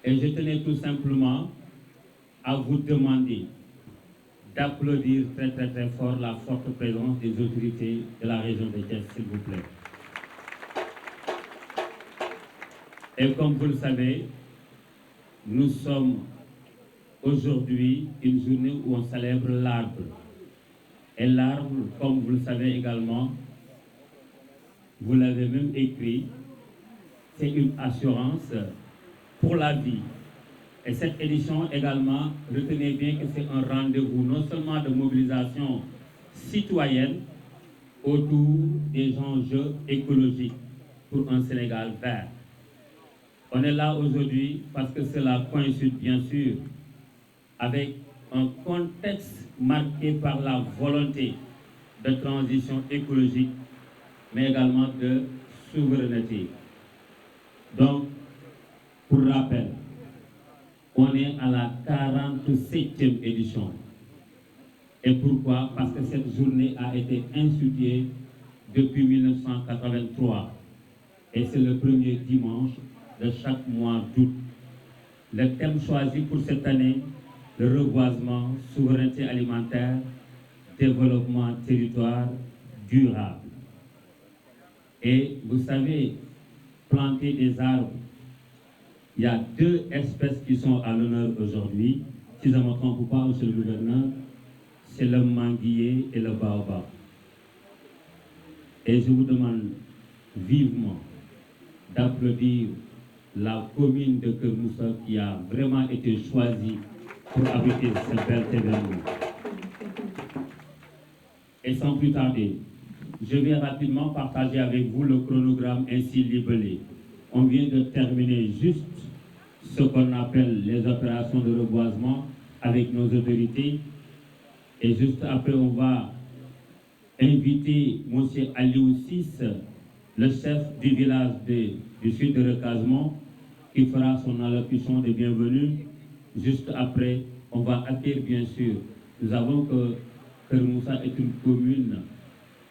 Et je tenais tout simplement à vous demander d'applaudir très très très fort la forte présence des autorités de la région de Thiès, s'il vous plaît. Et comme vous le savez, nous sommes aujourd'hui une journée où on célèbre l'arbre. Et l'arbre, comme vous le savez également, vous l'avez même écrit, c'est une assurance pour la vie. Et cette édition également, retenez bien que c'est un rendez-vous non seulement de mobilisation citoyenne autour des enjeux écologiques pour un Sénégal vert. On est là aujourd'hui parce que cela coïncide bien sûr avec un contexte marqué par la volonté de transition écologique, mais également de souveraineté. Donc, pour rappel, on est à la 47e édition. Et pourquoi? Parce que cette journée a été instituée depuis 1983. Et c'est le premier dimanche de chaque mois d'août. Le thème choisi pour cette année, le reboisement, souveraineté alimentaire, développement territoire durable. Et vous savez, planter des arbres, il y a 2 espèces qui sont à l'honneur aujourd'hui. Si je ne me trompe pas, monsieur le gouverneur, c'est le manguier et le baobab. Et je vous demande vivement d'applaudir la commune de Kermoussa qui a vraiment été choisie pour abriter ce bel événement. Et sans plus tarder, je vais rapidement partager avec vous le chronogramme ainsi libellé. On vient de terminer juste ce qu'on appelle les opérations de reboisement avec nos autorités. Et juste après, on va inviter M. Aliou Sis, le chef du village du sud de Recasement, qui fera son allocution de bienvenue. Juste après, on va accueillir bien sûr. Nous avons que Kermoussa est une commune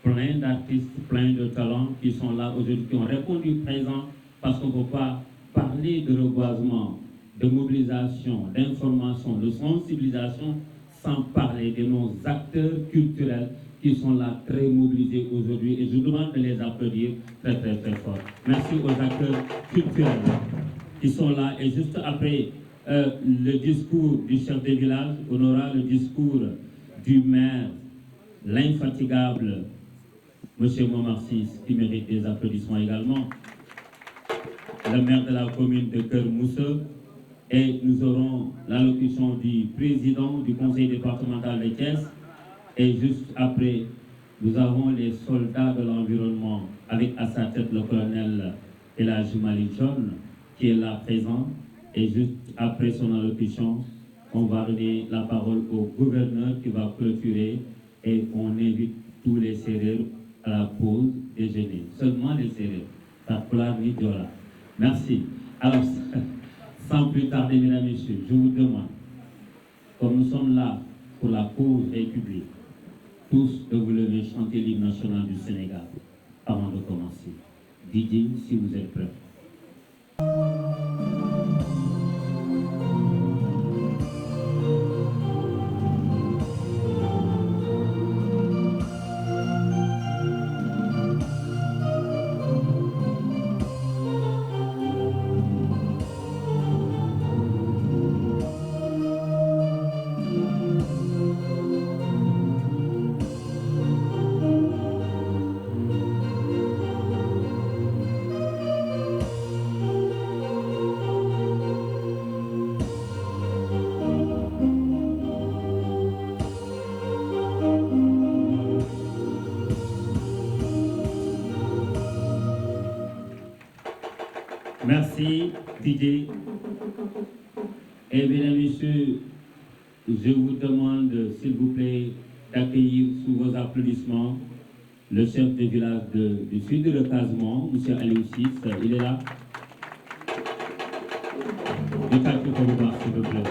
plein d'artistes, plein de talents qui sont là aujourd'hui, qui ont répondu présent parce qu'on ne peut pas parler de reboisement, de mobilisation, d'information, de sensibilisation sans parler de nos acteurs culturels qui sont là très mobilisés aujourd'hui et je vous demande de les applaudir très très très fort. Merci aux acteurs culturels qui sont là et juste après le discours du chef de village, on aura le discours du maire, l'infatigable M. Momarcis, qui mérite des applaudissements également, le maire de la commune de Kermoussa, et nous aurons l'allocution du président du conseil départemental de Thiès, et juste après, nous avons les soldats de l'environnement, avec à sa tête le colonel Elhadji Malick John, qui est là présent, et juste après son allocution, on va donner la parole au gouverneur qui va clôturer, et on invite tous les Sérères à la pause déjeuner. Seulement les Sérères, Tapula ni Diola. Merci. Alors, sans plus tarder, mesdames et messieurs, je vous demande, comme nous sommes là pour la cause république, tous de vous lever chanter l'hymne national du Sénégal avant de commencer. Didier, si vous êtes prêts. Merci Didier. Et mesdames et messieurs, je vous demande s'il vous plaît d'accueillir sous vos applaudissements le chef de village du sud de Recasement, M. Aliou Sis, il est là. S'il vous plaît.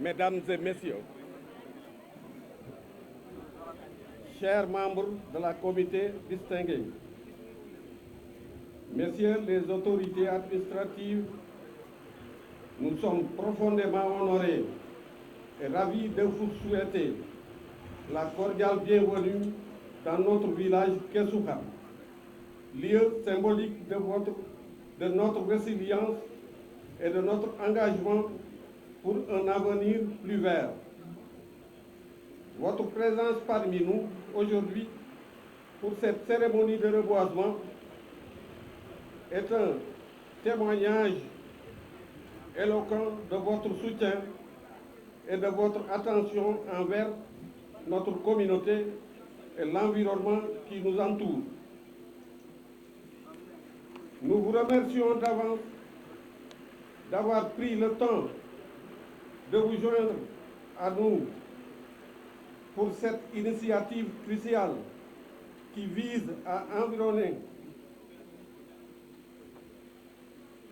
Mesdames et Messieurs, chers membres de la comité distingué, Messieurs les autorités administratives, nous sommes profondément honorés et ravis de vous souhaiter la cordiale bienvenue dans notre village Kessoukhar, lieu symbolique de notre résilience et de notre engagement pour un avenir plus vert. Votre présence parmi nous aujourd'hui pour cette cérémonie de reboisement est un témoignage éloquent de votre soutien et de votre attention envers notre communauté et l'environnement qui nous entoure. Nous vous remercions d'avance d'avoir pris le temps de vous joindre à nous pour cette initiative cruciale qui vise à environner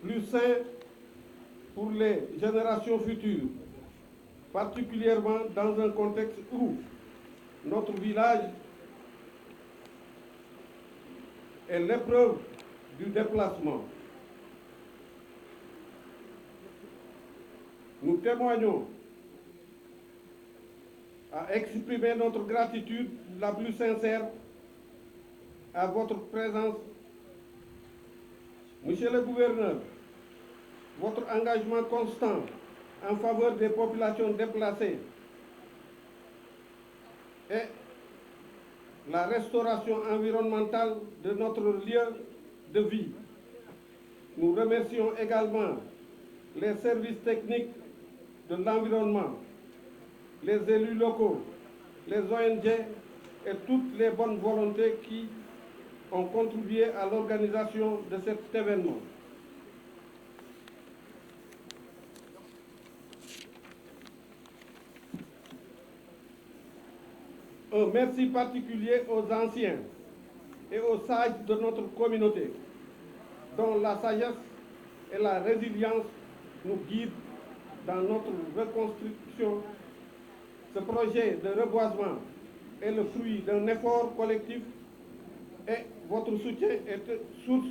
plus sain pour les générations futures, particulièrement dans un contexte où notre village est l'épreuve du déplacement. Nous témoignons à exprimer notre gratitude la plus sincère à votre présence. Monsieur le gouverneur, votre engagement constant en faveur des populations déplacées et la restauration environnementale de notre lieu de vie. Nous remercions également les services techniques de l'environnement, les élus locaux, les ONG et toutes les bonnes volontés qui ont contribué à l'organisation de cet événement. Un merci particulier aux anciens et aux sages de notre communauté, dont la sagesse et la résilience nous guident dans notre reconstruction. Ce projet de reboisement est le fruit d'un effort collectif et votre soutien est source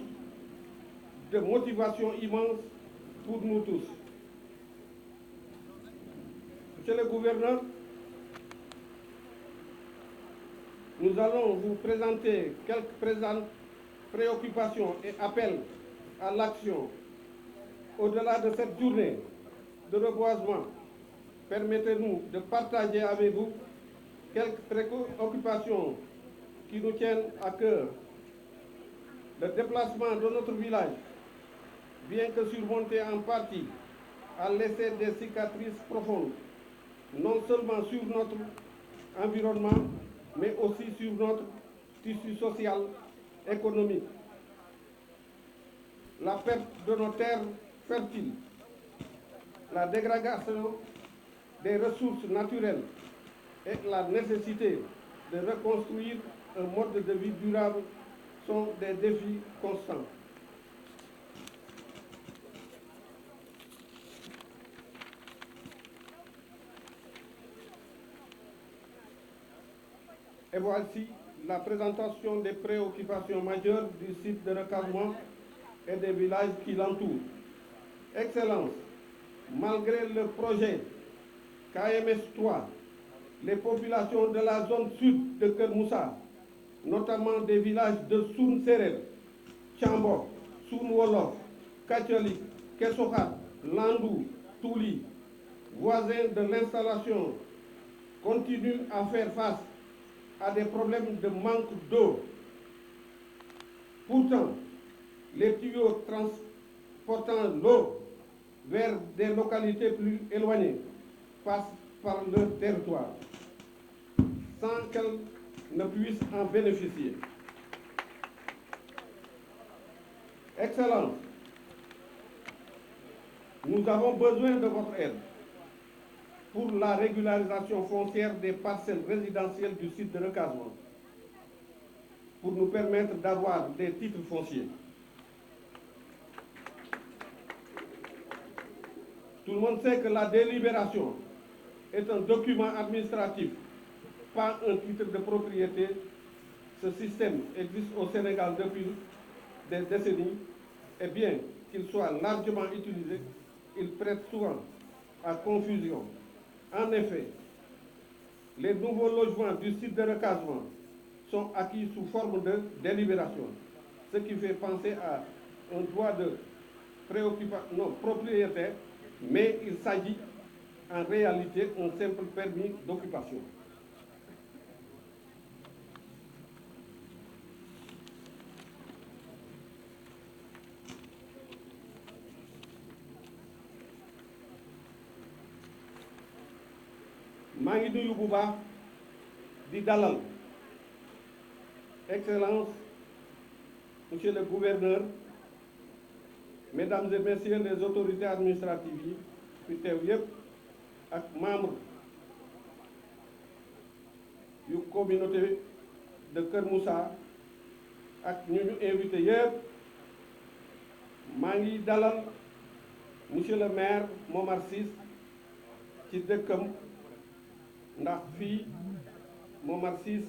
de motivation immense pour nous tous. Monsieur le gouverneur, nous allons vous présenter quelques préoccupations et appels à l'action. Au-delà de cette journée de reboisement, permettez-nous de partager avec vous quelques préoccupations qui nous tiennent à cœur. Le déplacement de notre village, bien que surmonté en partie, a laissé des cicatrices profondes, non seulement sur notre environnement, mais aussi sur notre tissu social, économique. La perte de nos terres fertiles, la dégradation des ressources naturelles et la nécessité de reconstruire un mode de vie durable sont des défis constants. Et voici la présentation des préoccupations majeures du site de recasement et des villages qui l'entourent. Excellence, malgré le projet KMS3, les populations de la zone sud de Kermoussa, notamment des villages de Soun Serel, Tchambok, Soun Wolof, Kachalik, Kessoukhar, Landou, Touli, voisins de l'installation, continuent à faire face à des problèmes de manque d'eau. Pourtant, les tuyaux transportant l'eau vers des localités plus éloignées passent par leur territoire sans qu'elles ne puissent en bénéficier. Excellence, nous avons besoin de votre aide pour la régularisation foncière des parcelles résidentielles du site de recasement, pour nous permettre d'avoir des titres fonciers. Tout le monde sait que la délibération est un document administratif, pas un titre de propriété. Ce système existe au Sénégal depuis des décennies, et bien qu'il soit largement utilisé, il prête souvent à confusion. En effet, les nouveaux logements du site de recasement sont acquis sous forme de délibération, ce qui fait penser à un droit de préoccupation non propriétaire, mais il s'agit en réalité d'un simple permis d'occupation. maa ngi nuyu bu baax di dalal Excellence Monsieur le Gouverneur, Mesdames et Messieurs les autorités administratives yi fi teew yépp ak membres yu communauté de Kër Moussa ak ñu invité yépp. maa ngi dalal Monsieur le maire Momar Ciss ci dëkkam, ndax fii Momar Ciss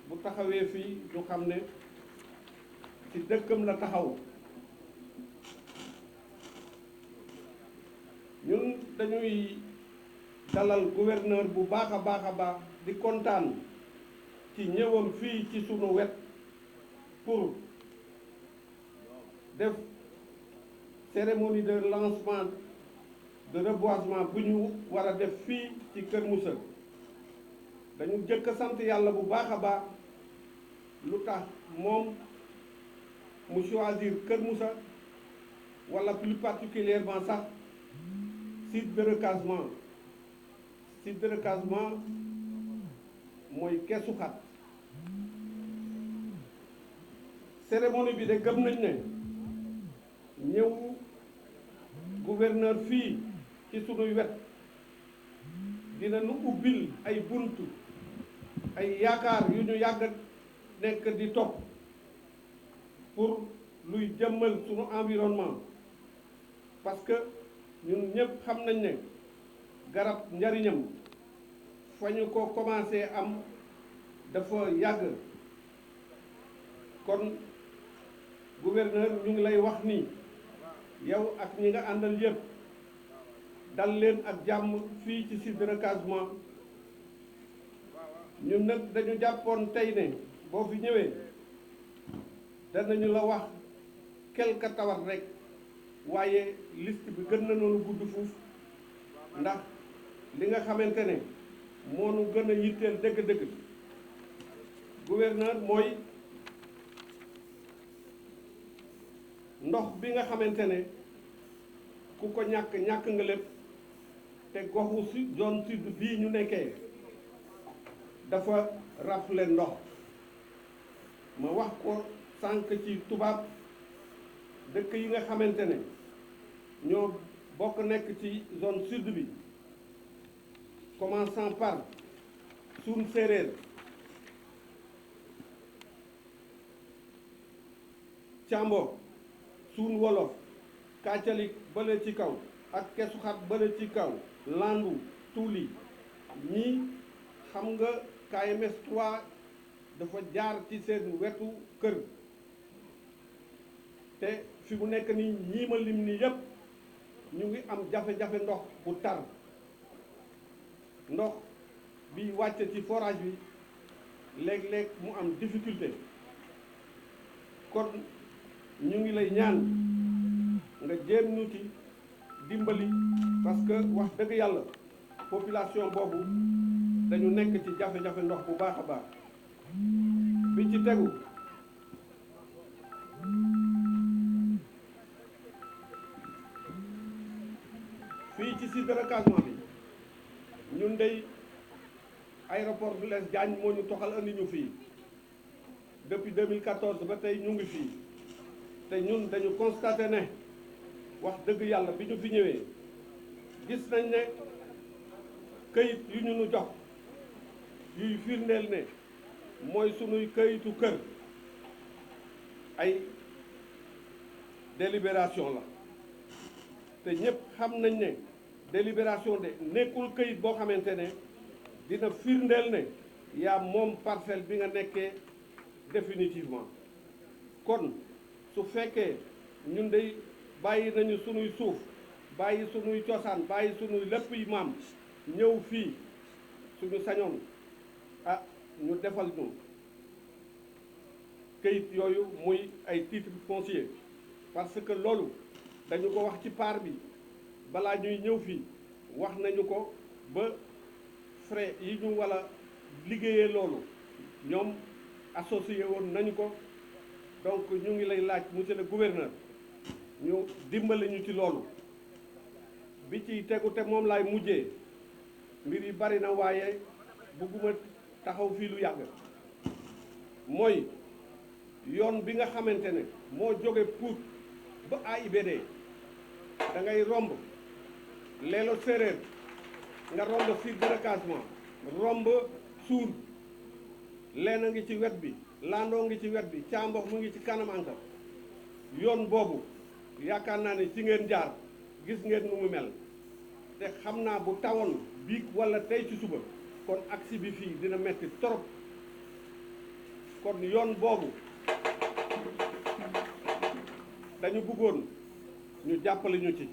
bu taxawee fii ñu xam ne ci dëkkam la taxaw. ñun dañuy dalal gouverneur bu baax a baax di kontaan ci ñëwam fii ci sunu wet pour def cérémonie de lancement de reboisement bu ñu war a def fii ci Kër Moussa. dañu jëkk a sant yàlla bu baax a baax lu tax moom mu choisir Kër Moussa, wala plus particulièrement sax site de recasement. Site de recasement mooy Keesu Xat. cérémonie bi de gëm nañ ne ñëw gouverneur fii ci sunuy wet dina nu ubbil ay buntu ay yaakaar yu ñu yàgg nekk di topp pour luy jëmmal sunu environnement, parce que ñun ñëpp xam nañ ne garab njariñam fa ñu ko commencé am dafa yàgg. kon gouverneur ñu ngi lay wax ni yow ak ñi nga àndal yëpp dal leen ak jàmm fii ci site de recasement. ñun nag dañu jàppoon tey ne boo fi ñëwee danañu la wax quelque tawat rek, waaye liste bi gën na noonu gudd fuuf, ndax li nga xamante ne moo nu gën a yitteel dëgg-dëgg gouverneur mooy ndox bi nga xamante ne ku ko ñàkk nga lépp. te goxu si zone sud bii ñu nekkee dafa rafle ndox. ma wax ko sànq ci tubaab, dëkk yi nga xamante ne ñoo bokk nekk ci zone sud bi, commençant par Suun Séeréer, Càmbo, Suun Wolof, Kàccalik bële ci kaw ak Keesu Xat bële ci kaw, Landu, Tuuli, ñii xam nga KMS 3 dafa jaar ci seen wetu kër. te fi mu nekk nii ñii ma lim nii yépp ñu ngi am jafe-jafe ndox bu tar. ndox bi wàcce ci forage bi léeg-léeg mu am difficulté. kon ñu ngi lay ñaan nga jéem ñu ci dimbali, parce que wax dëgg yàlla population boobu dañu nekk ci jafe-jafe ndox bu baax a baax. bi ci tegu fii ci site de recasement bi ñun dey aéroport Blaise Diagne moo ñu toxal andi ñu fii depuis 2014 ba tey ñu ngi fii. te ñun dañu constaté ne wax dëgg yàlla bi ñu fi ñëwee gis nañ ne këyit yu ñu nu jox yuy firndeel ne mooy sunuy këyitu kër ay délibération la. te ñëpp xam nañ ne délibération de nekkul këyit boo xamante ne dina firndeel ne yaa moom parcelle bi nga nekkee définitivement kon su fekkee ñun dey bàyyi nañu sunuy suuf bàyyi sunuy cosaan bàyyi sunuy lépp yi maam ñëw fii suñu sañoon ñu defal ñu këyit yooyu muy ay titre foncier parce que loolu dañu ko wax ci paar bi balaa ñuy ñëw fii wax nañu ko ba frais yi ñu wala liggéeyee loolu ñoom associé woon nañu ko donc ñu ngi lay laaj monsieur le gouverneur ñu dimbali ñu ci loolu bi ci tegu te moom laay mujjee mbir yi bari na waaye bëgguma taxaw fii lu yàgg mooy yoon bi nga xamante ne moo jóge Pout ba AIBD da ngay romb leelo séeréer nga romb site de recasement romb suur leen a ngi ci wet bi landoo ngi ci wet bi caambox mu ngi ci kanam encore yoon boobu yaakaar naa ne ci ngeen jaar gis ngeen nu mu mel te xam naa bu tawoon biig walla tey ci suba kon aksi bi fii dina metti trop kon yoon boobu dañu bëggoon ñu jàppale ñu ci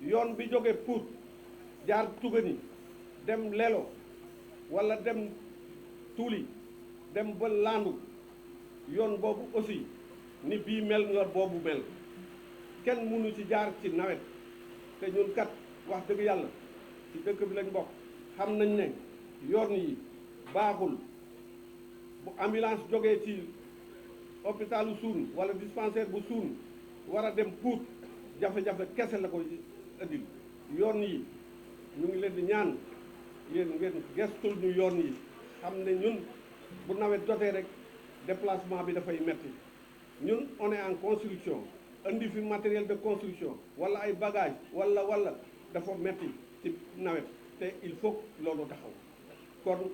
yoon bi jóge Pout jaar Tugani dem Lelo walla dem Tuuli dem ba Landu yoon boobu aussi ni bii mel la boobu mel kenn mënu ci jaar ci nawet te ñun kat wax dëgg yàlla ci dëkk bi lañ bokk xam nañ ne yoon yi baaxul bu ambulance jógee ci hôpitalu Suun wala dispensaire bu Suun war a dem Pout jafe-jafe kese la ko ëddil yoon yi ñu ngi leen di ñaan yéen ngeen gestul ñu yoon yi xam ne ñun bu nawet jotee rek déplacement bi dafay metti ñun on est en construction indi fi matériel de construction wala ay bagages wala dafa metti ci nawet te il faut loolu taxaw kon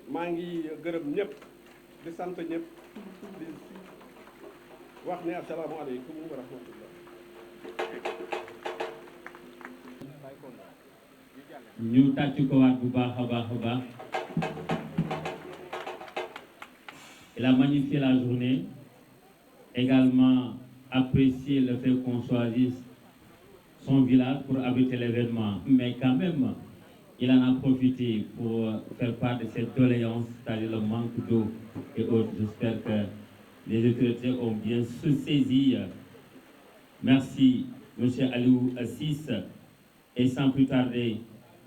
maa ngi gërëm ñëpp di sant ñëpp di wax ne asalaamaaleykum wa rahmatullah. ñu tàcc ko waat bu baax a baax a baax. Il a magnifié la journée, également apprécié le fait qu'on choisisse son village pour abriter l'événement. Mais quand même, il en a profité pour faire part de cette doléance, c'est-à-dire le manque d'eau et autres. J'espère que les autorités ont bien se saisi. Merci, M. Aliou Assis. Et sans plus tarder,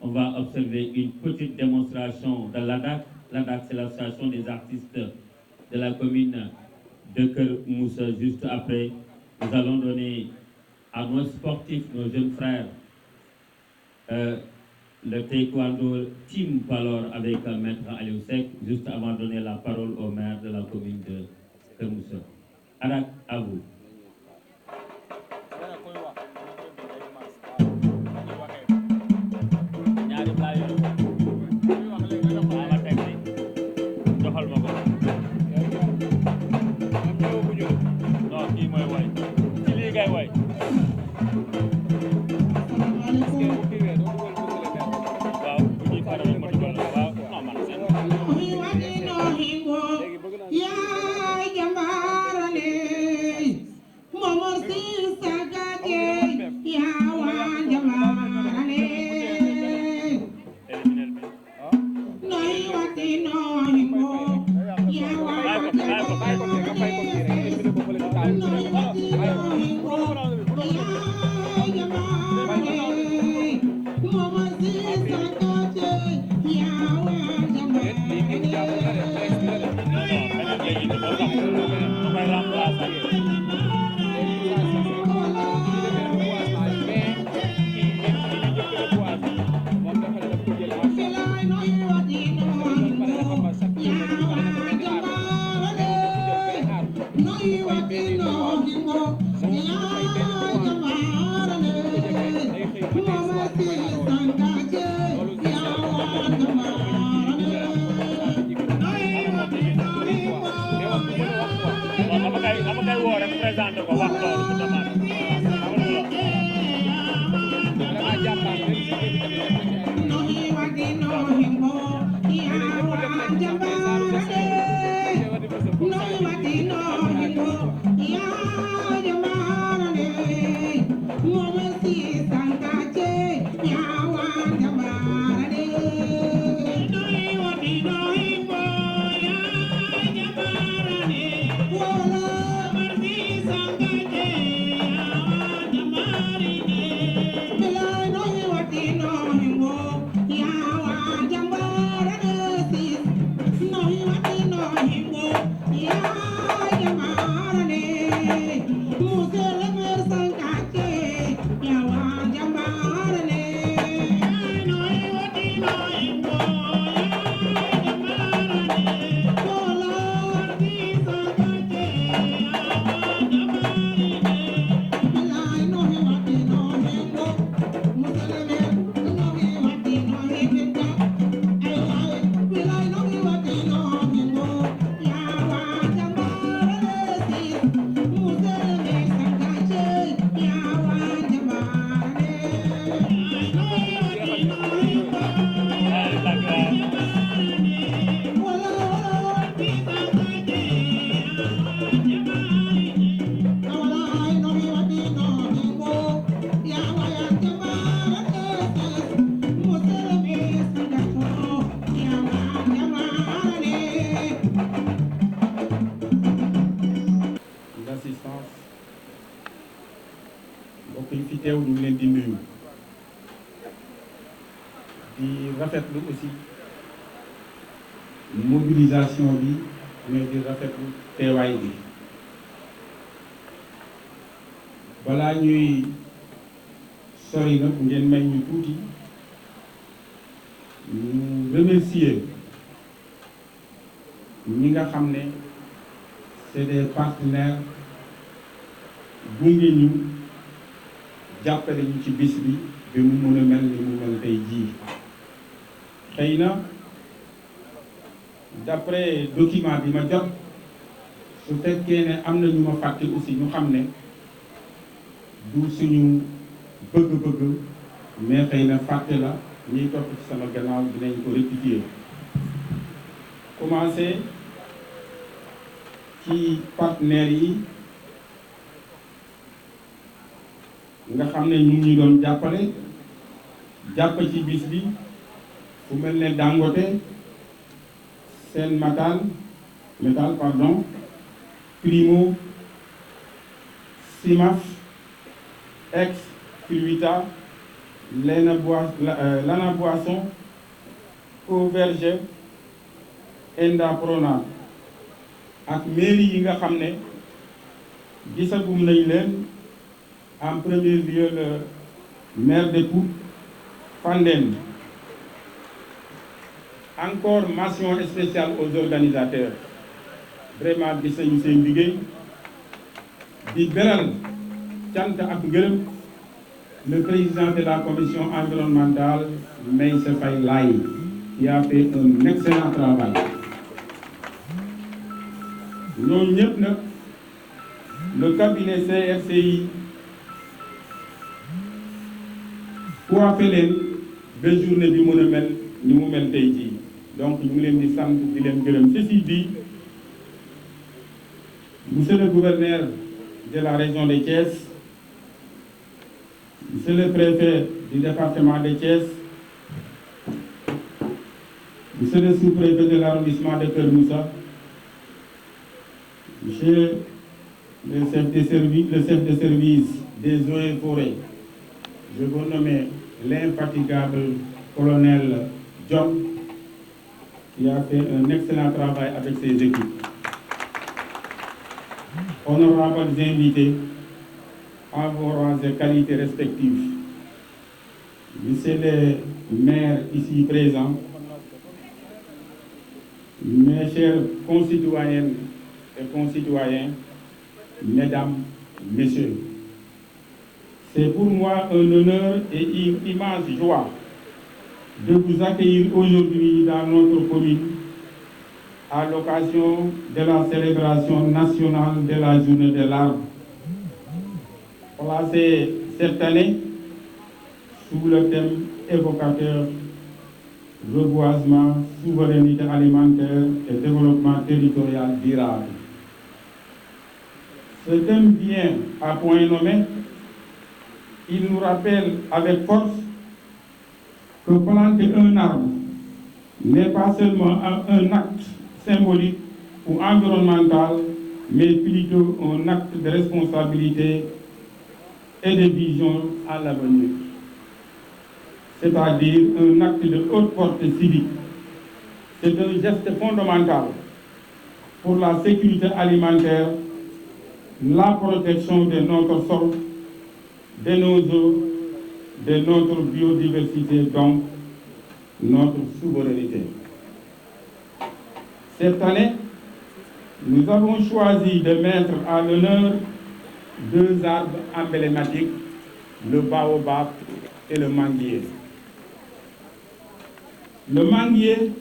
on va observer une petite démonstration de l'ADAC. L'ADAC, c'est l'association des artistes de la commune de Keur Moussa. Juste après, nous allons donner à nos sportifs, nos jeunes frères, le taekwondo Team Palor avec Maître Aliou Seck, juste avant de donner la parole au maire de la commune de Keur Moussa. Adak, à vous. di rafetlu aussi mobilisation bi mais di rafetlu teewaay bi balaa ñuy sori nag ngeen may ñu tuuti ñu remercier ñi nga xam ne c'est des partenaires gunge ñu jàppale ñu ci bis bi bi mu mën a mel ni mu mel tey jii xëy na d'après document bi ma jot su fekkee ne am na ñu ma fàtte aussi ñu xam ne du suñu bëgg-bëgg mais xëy na fàtte la ñuy topp ci sama gannaaw dinañ ko rectifier commencé ci partenaires yi nga xam ne ñu ngi ñu doon jàpp ci bis bi fu mel ne Dangote Sen Métal Primo Simaf Ex Fluita Lana Boisson Auverger Enda Prona ak mairie yi nga xam ne gisagum nañ leen en premier lieu le maire de Pout Fandène. Encore mention spéciale aux organisateurs vraiment gis nañu seen liggéey di beral cant ak ngërëm le président de la commission environnementale Meïssa Faye Laye qui a fait un excellent travail ñooñu ñëpp nag le cabinet CRCI coiffé leen ba journée bi mën a mel ni mu mel tey jii donc ñu ngi leen di sant di leen gërëm ceci dit monsieur le gouverneur de la région de Thiès monsieur le préfet du département de Thiès monsieur le sous-préfet de l'arrondissement de Keur Moussa monsieur le chef de service des eaux et forêts, je vous nomme l'infatigable colonel John, qui a fait un excellent travail avec ses équipes. Honorables invités, à vos rangs et qualités respectives, monsieur le maire ici présent, mes chers concitoyennes et concitoyens, mesdames, messieurs, c'est pour moi un honneur et une immense joie de vous accueillir aujourd'hui dans notre commune à l'occasion de la célébration nationale de la Journée de l'Arbre, placée cette année sous le thème évocateur reboisement, souveraineté alimentaire et développement territorial durable. Ce thème vient à point nommé. Il nous rappelle avec force que planter un arbre n'est pas seulement un acte symbolique ou environnemental, mais plutôt un acte de responsabilité et de vision à l'avenir. C'est-à-dire un acte de haute portée civique. C'est un geste fondamental pour la sécurité alimentaire, la protection de notre sol, de nos eaux, de notre biodiversité, donc notre souveraineté. Cette année, nous avons choisi de mettre à l'honneur deux arbres emblématiques, le baobab et le manguier. Le manguier,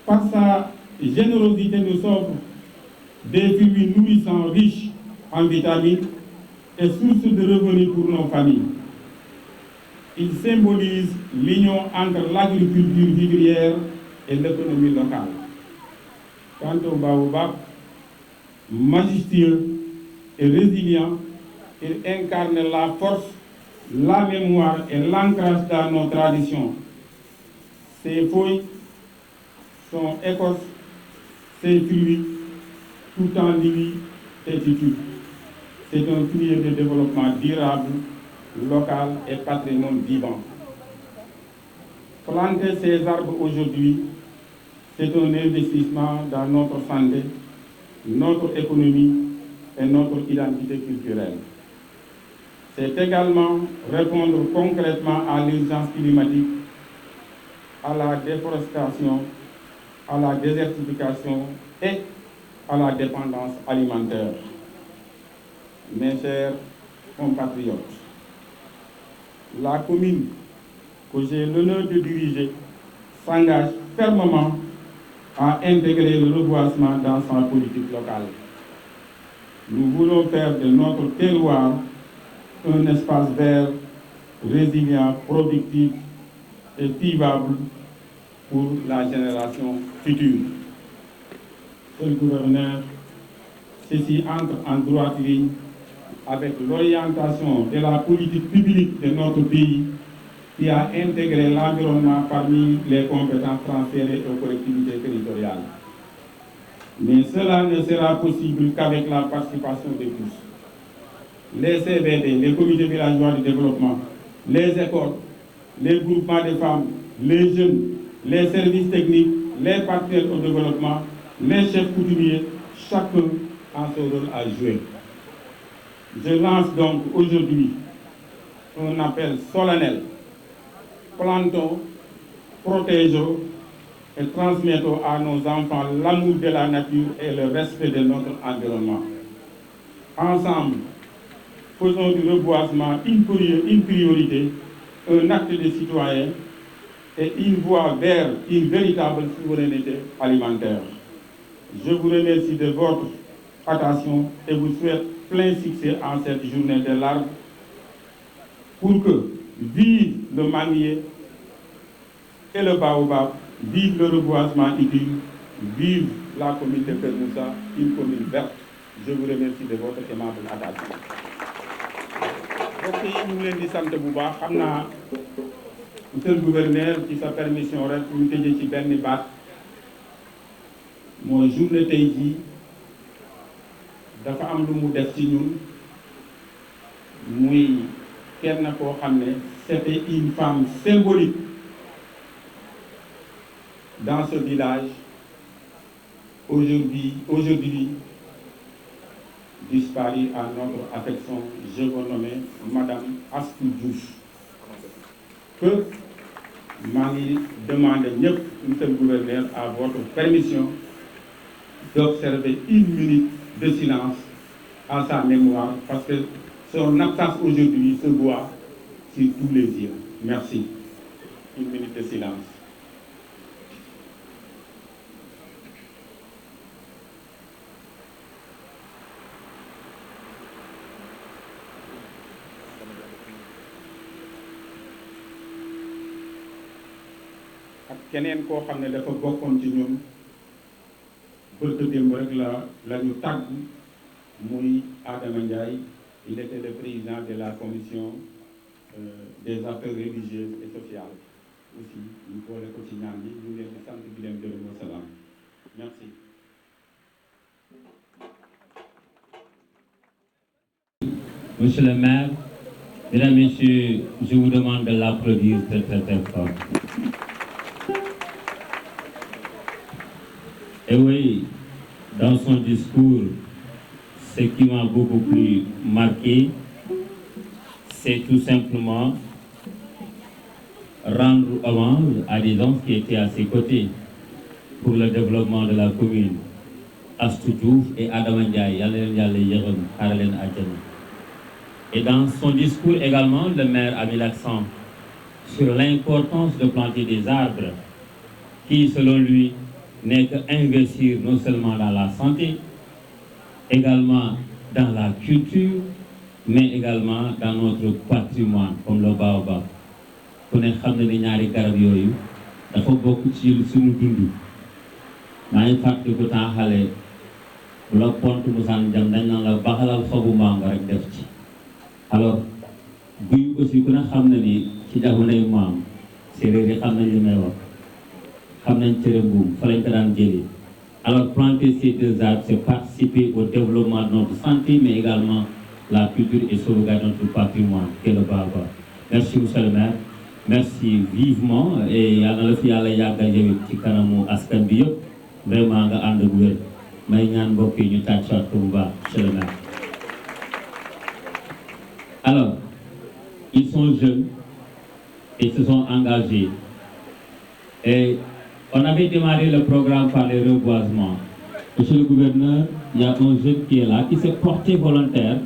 par sa générosité, nous offre des fruits nourrissants riches en vitamines et source de revenus pour nos familles. Il symbolise l'union entre l'agriculture vivrière et l'économie locale. Quant au baobab, majestueux et résilient, il incarne la force, la mémoire et l'ancrage dans nos traditions. Ses feuilles, son écorce, ses fruits, tout en lui et titube. C'est un pilier de développement durable, local et patrimoine vivant. Planter ces arbres aujourd'hui, c'est un investissement dans notre santé, notre économie et notre identité culturelle. C'est également répondre concrètement à l'urgence climatique, à la déforestation, à la désertification et à la dépendance alimentaire. Mes chers compatriotes, la commune que j'ai l'honneur de diriger s'engage fermement à intégrer le reboisement dans sa politique locale. Nous voulons faire de notre terroir un espace vert, résilient, productif et vivable pour la génération future. Monsieur le gouverneur, ceci entre en droite ligne avec l'orientation de la politique publique de notre pays qui a intégré l'environnement parmi les compétences transférées aux collectivités territoriales. Mais cela ne sera possible qu'avec la participation de tous. Les CVD, les comités villageois de développement, les écoles, les groupements de femmes, les jeunes, les services techniques, les partenaires au développement, les chefs coutumiers, chacun a son rôle à jouer. Je lance donc aujourd'hui un appel solennel. Plantons, protégeons et transmettons à nos enfants l'amour de la nature et le respect de notre environnement. Ensemble, faisons du reboisement une priorité, un acte de citoyen et une voie vers une véritable souveraineté alimentaire. Je vous remercie de votre attention et vous souhaite plein succès en cette journée de l'arbre pour que vive le manguier et le baobab, vive le reboisement utile, vive la commune de Keur Moussa, une commune verte. Je vous remercie de votre aimable attention. mbokk yi ñu ngi leen di sant bu baax xam naa monsieur le gouverneur ci sa permission rek ñu tëjee ci benn baat mooy journée tey jii dafa am lu mu def ci ñun muy kenn koo xam ne c'était une femme symbolique dans ce village aujourd'hui disparue à notre affection, je vous nomme Madame Astou Diouf. Que Mani demande, monsieur le gouverneur, à votre permission d'observer une minute de silence à sa mémoire, parce que son absence aujourd'hui se voit sur tous les yeux. Merci. Une minute de silence. ak keneen koo xam ne dafa bokkoon ci ñun bërka démb rek la ñu tàgg muy Adama Ndiaye. Il était le président de la commission des affaires religieuses et sociales aussi ñu boole ko ci ñaan yi ñu leen di sant di leen gërëm wa salaam. Merci. Monsieur le maire, mesdames, messieurs, je vous demande de l'applaudir très très très fort. Et oui, dans son discours, ce qui m'a beaucoup plus marqué, c'est tout simplement rendre hommage à des hommes qui étaient à ses côtés pour le développement de la commune, Astou Diouf et Adama Ndiaye. Et dans son discours également, le maire a mis l'accent sur l'importance de planter des arbres qui, selon lui, n'est qu'investir non seulement dans la santé, également dans la culture, mais également dans notre patrimoine, comme le baobab. Ku ne xam ne ni ñaari garab yooyu dafa bokk ci suñu dund. maa ngi fàttali ko temps xale bu la pont musaan jam dañ naan la baxalal xobu mango rek def ci. alors guy aussi ku ne xam na ni ci jamonoy maam séeréer yi xam nañ li may wax. xam nañ cere mbuum fa lañ ko daan jëlee. Alors planter ces deux arbres, c'est participer au développement de notre santé, mais également la culture et sauvegarder notre patrimoine, qui est le baobab. Merci, monsieur le maire. merci vivement et yàlla na la fi yàlla yàggal yow ci kanamu askan bi yëpp vraiment nga ànd ak wér may ñaan mbokk yi ñu tàccaat ko bu baax monsieur le maire. Alors, ils sont jeunes et se sont engagés. Et on avait démarré le programme par les reboisements. Monsieur le gouverneur, il y a un jeune qui est là, qui s'est porté volontaire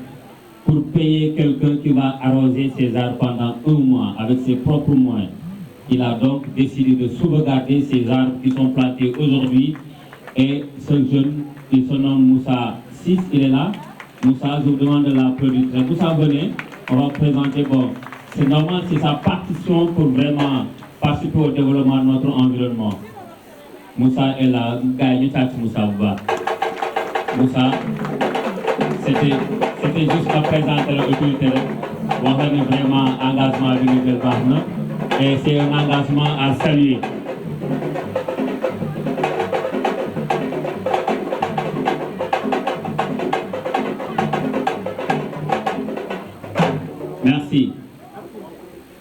pour payer quelqu'un qui va arroser ses arbres pendant 1 mois avec ses propres moyens. Il a donc décidé de sauvegarder ces arbres qui sont plantés aujourd'hui. Et ce jeune, il se nomme Moussa 6, il est là. Moussa, je vous demande de l'applaudir. Moussa, venez, on va présenter. Bon, c'est normal, c'est sa partition pour vraiment participer au développement de notre environnement. Moussa est là, Moussa. Moussa, c'était juste pour présenter l'autorité. On a vraiment engagement de nouvelle partenaire et c'est un engagement à saluer. Merci.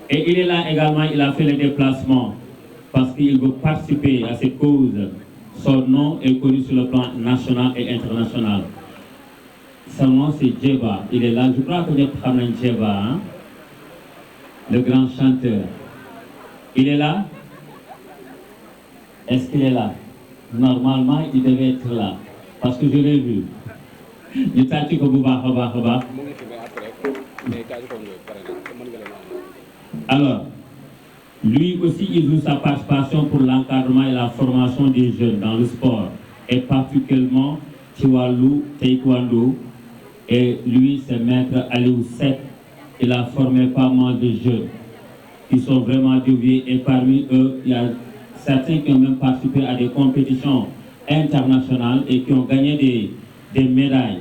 Et il est là également, il a fait le déplacement parce qu'il veut participer à cette cause. Son nom est connu sur le plan national et international. Son nom c'est Djeba. Il est là, je crois que vous avez Djeba, hein? Le grand chanteur. Il est là? Est-ce qu'il est là? Normalement, il devait être là. Parce que je l'ai vu. Alors, lui aussi, il joue sa participation pour l'encadrement et la formation des jeunes dans le sport, et particulièrement Chiwalu Taekwondo. Et lui, c'est Maître Aliou Sek. Il a formé pas mal de jeunes qui sont vraiment déviés, et parmi eux, il y a certains qui ont même participé à des compétitions internationales et qui ont gagné des médailles.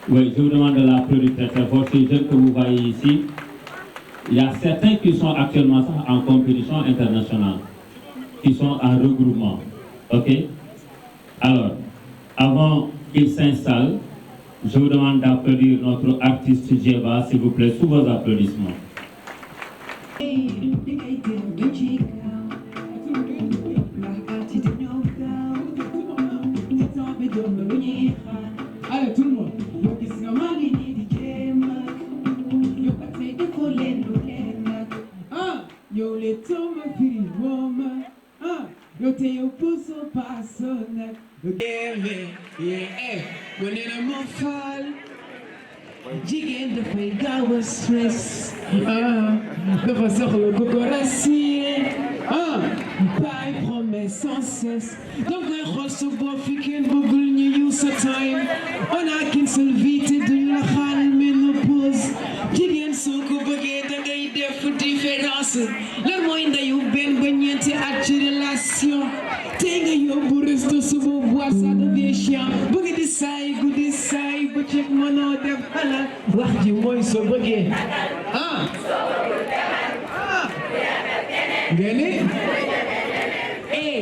Oui, je vous demande de l'applaudir très fort. Ces jeunes que vous voyez ici, il y a certains qui sont actuellement en compétition internationale, qui sont en regroupement. OK? Alors, avant qu'ils s'installent, je vous demande d'applaudir notre artiste Djeba, s'il vous plaît, sous vos applaudissements. Allez, tout le monde. Yo le tome firi moma, yo te yo puso pasona. Wanneer mo fal, jigéen dafay gaaw a stress. Dafa soxla ko ko rassuré. Pas promesse sans cesse. Donc ngay xool sa bopp fi kenn bëggul ñu use sa time. On a qu'une seule vie te duñ la xaar ménopause. Jigéen soo ko bëggee da ngay def différence. Lan mooy ndeyu benn ba ñeenti at ci relation. Tey nga yóbbu resto suba boîte ça devient chiant. Bëgg di saay guddi saay bëccëg mënoo def xalaat. Wax ji mooy soo bëggee. Nga ne?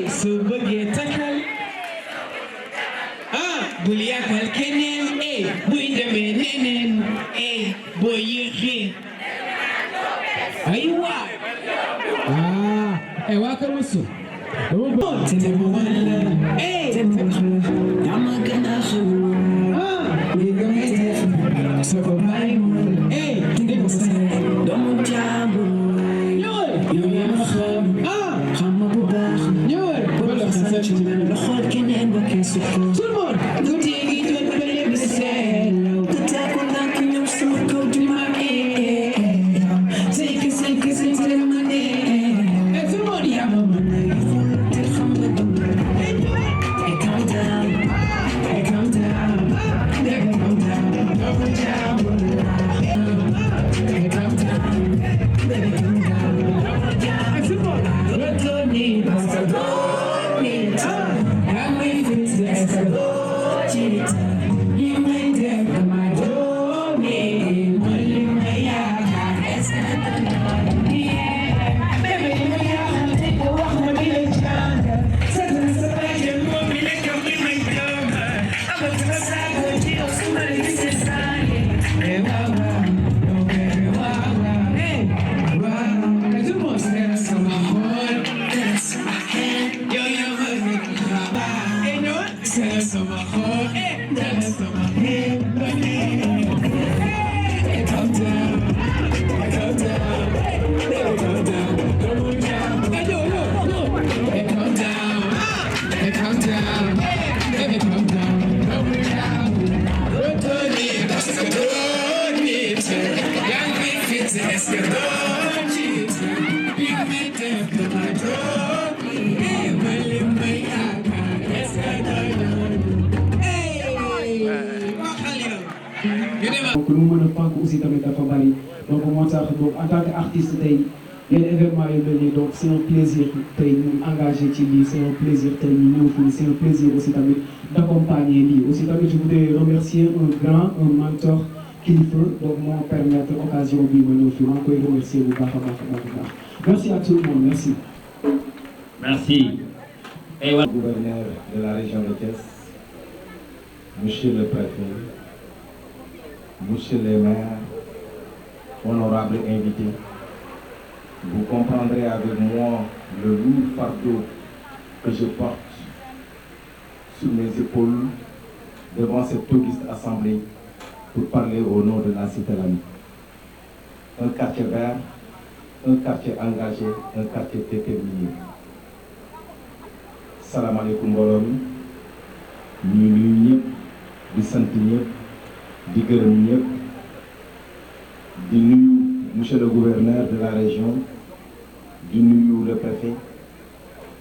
Soo bëggee takkal. Bul yàkkal keneen. Buy demee neneen. Boo yéexee. Aywa. Waa Kër Moussa. Tene bu wala. Tene bu wala. Dama gën a xam. Li nga may def. Soo ko bàyyi woon. Dégg nga sa doomu jàmbur. Yow yaa ma xam. Xam ma bu baax. Wala sa ci la xool keneen ba kenn su ko. Tout le monde. Guddi gi jot ba lépp seetlu. Te tàkku ndànk ñëw sama kaw di ma aussi tamit dafa bari donc moo tax donc en tant que artiste tey yenn événement yu mel nii donc c'est un plaisir tey ñu engagé ci lii c'est un plaisir tey ñu ñëw fii c'est un plaisir aussi tamit d'accompagner lii aussi tamit je voudrais remercier un mentor kilifa donc moo permettre occasion bi ma ñëw fii maa ngi koy remercier bu baax a baax. Merci à tout le monde, merci. Merci. Et voilà. Gouverneur de la région de Thiès, Monsieur le préfet, Monsieur le maire, honorables invités, vous comprendrez avec moi le lourd fardeau que je porte sur mes épaules devant cette auguste assemblée pour parler au nom de la Cité Lamy. Un quartier vert, un quartier engagé, un quartier déterminé. Salaamaaleykum mbooloo mi ñu nuyu ñëpp di sant ñëpp di gërëm ñëpp di nuyu monsieur le gouverneur de la région di nuyu le préfet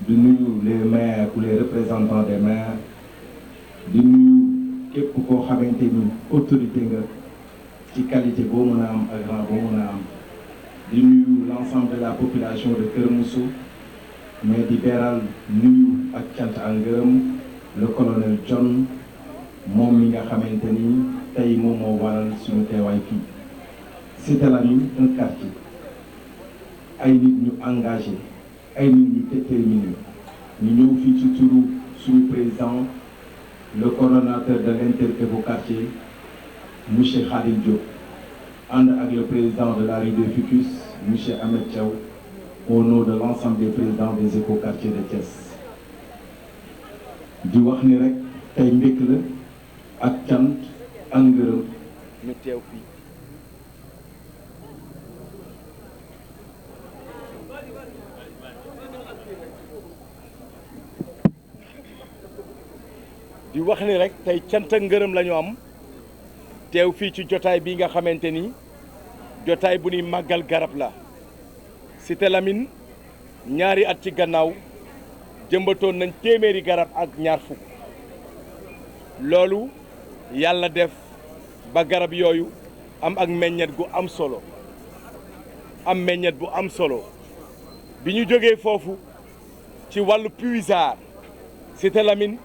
di nuyu les maires ou les représentants des maires di nuyu képp koo xamante ni autorité nga ci qualité boo mën a am ak rang boo mën a am di nuyu l'ensemble de la population de Kër Moussou mais di beral nuyu ak cant ak ngërëm le colonel John moom mi nga xamante ni tey moom moo waral suñu teewaay fii Cité Lamy un quartier ay nit ñu engagé ay nit ñu déterminé ñu ñëw fii ci turu suñu président le coordonnateur de l'intercommunal quartier monsieur Khadim Diop ànd ak le président de la rue de Ficus monsieur Ahmed Thiaw au nom de l'ensemble des présidents des écoquartiers de Thiès di wax ni rek tey mbékk la ak cant ak ngërëm ñu teew fii di wax ni rek tey cant ak ngërëm la ñu am teew fii ci jotaay bi nga xamante ni jotaay bu ñuy màggal garab la Cité Lamy ñaari at ci gannaaw jëmbatoon nañ téeméeri garab ak ñaar fukk loolu yàlla def ba garab yooyu am ak meññet gu am solo am meññet bu am solo bi ñu jógee foofu ci wàllu puisard Cité Lamy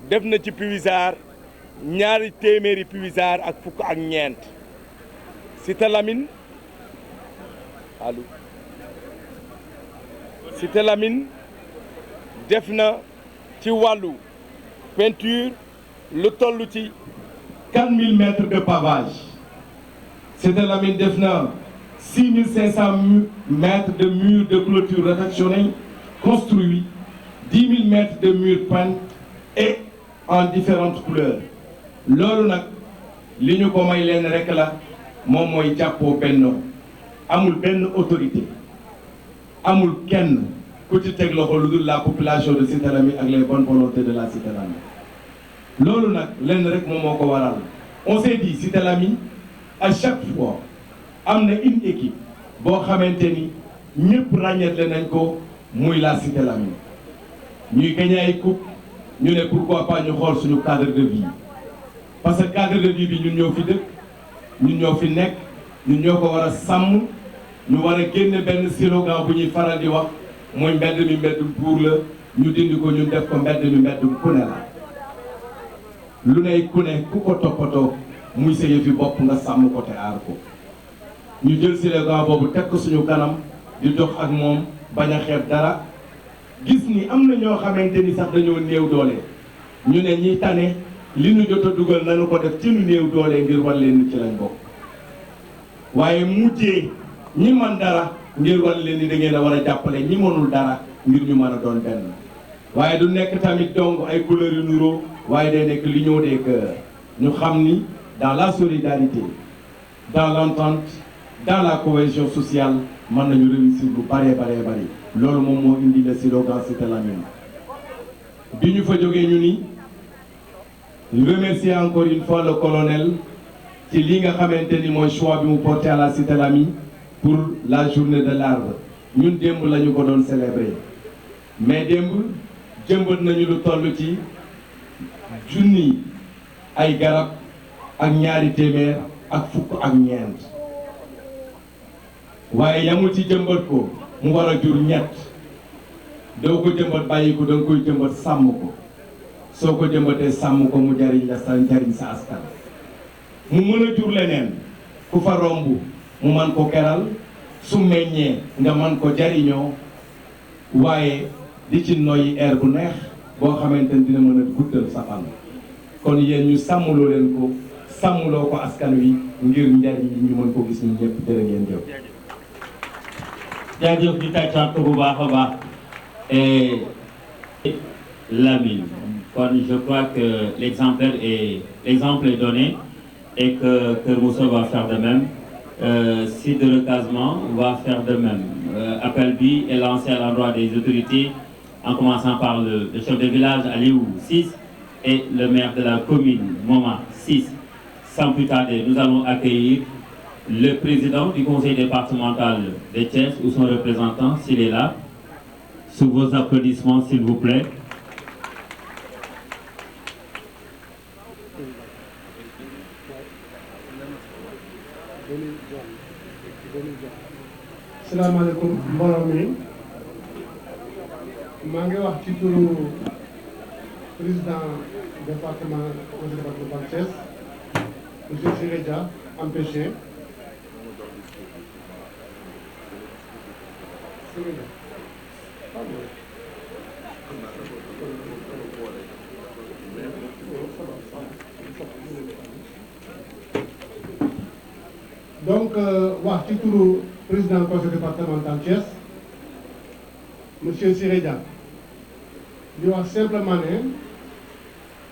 def na ci puisard ñaari téeméeri puisard ak fukk ak ñeent Cité Lamy allo Cité Lamy def na ci wàllu peinture lu toll ci 4000 mètres de pavage Cité Lamy def na 6500 mètres de murs de clôture réfectionnés construits 10 000 mètres de murs peints et en différentes couleurs loolu nag li ñu ko may leen rek la moom mooy jàppoo bennoo amul benn autorité amul kenn ku ci teg loxo lu dul la population de Cité Lamy ak les bonnes volontés de la Cité Lamy loolu nag lenn rek moom moo ko waral on s'est dit Cité Lamy à chaque fois am na une équipe boo xamante ni ñëpp ràññeetle nañ ko muy la Cité Lamy ñuy gagné ay coupe ñu ne pourquoi pas ñu xool suñu cadre de vie parce que cadre de vie bi ñun ñoo fi dëkk ñun ñoo fi nekk ñun ñoo ko war a sàmm ñu war a génne benn slogan bu ñuy faral di wax mooy mbedd mi mbedd buur la ñu dindi ko ñun def ko mbedd mi mbedd ku ne la lu ne ku ne ku ko toppatoo muy sa yëfi bopp nga sàmm ko te aar ko ñu jël slogan boobu teg ko suñu kanam di dox ak moom bañ a xeeb dara gis ni am na ñoo xamante ni sax dañoo néew doole ñu ne ñi tane li ñu jot a dugal nañu ko def ci ñu néew doole ngir wan leen ni ci lañ bokk waaye mujjee ñi man dara ngir wan leen ni da ngeen a war a jàppale ñi mënul dara ngir ñu mën a doon benn waaye du nekk tamit donc ay couleurs yu nuroo waaye day nekk l'union des cœurs ñu xam ni dans la solidarité dans l'entente dans la cohésion sociale mën nañu réussir lu bare bari loolu moom moo indi le slogan Cité Lamy bi ñu fa jógee ñu ni remercier encore une fois le colonel ci li nga xamante ni mooy choix bi mu porté à la Cité Lamy pour la journée de l'arbre ñun démb la ñu ko doon célébrer mais démb jëmbat nañu lu toll ci junni ay garab ak ñaari téeméer ak fukk ak ñeent waaye yamul ci jëmbat ko mu war a jur ñett doo ko jëmbat bàyyi ko danga koy jëmbat sàmm ko soo ko jëmbatee sàmm ko mu jariñ la sa njariñ sa askan mu mën a jur leneen ku fa romb mu man ko keral su meññee nga man ko jariñoo waaye di ci noyyi air bu neex boo xamante ni dina mën a guddal sa fan kon yéen ñu sàmmloo leen ko sàmmloo ko askan wi ngir njariñ yi ñu mën ko gis ñu ñëpp jërë ngeen jëf. jaajëf di tàccaat ko bu baax a baax et Lamine kon je crois que l'exemple est donné et que Moussa va faire de même. Site de recasement va faire de même. Appel B est lancé à l'endroit des autorités, en commençant par le chef de village Aliou 6 et le maire de la commune Moma 6. Sans plus tarder, nous allons accueillir le président du conseil départemental de Thiès ou son représentant, s'il est là. Sous vos applaudissements, s'il vous plaît. salaamaaleykum mbooloo mi maa ngi wax ci turu président département conseil départemental Thiès monsieur Siré Dia empêché donc wax ci turu président conseil départemental Thiès monsieur Siré Dia di wax simplement ne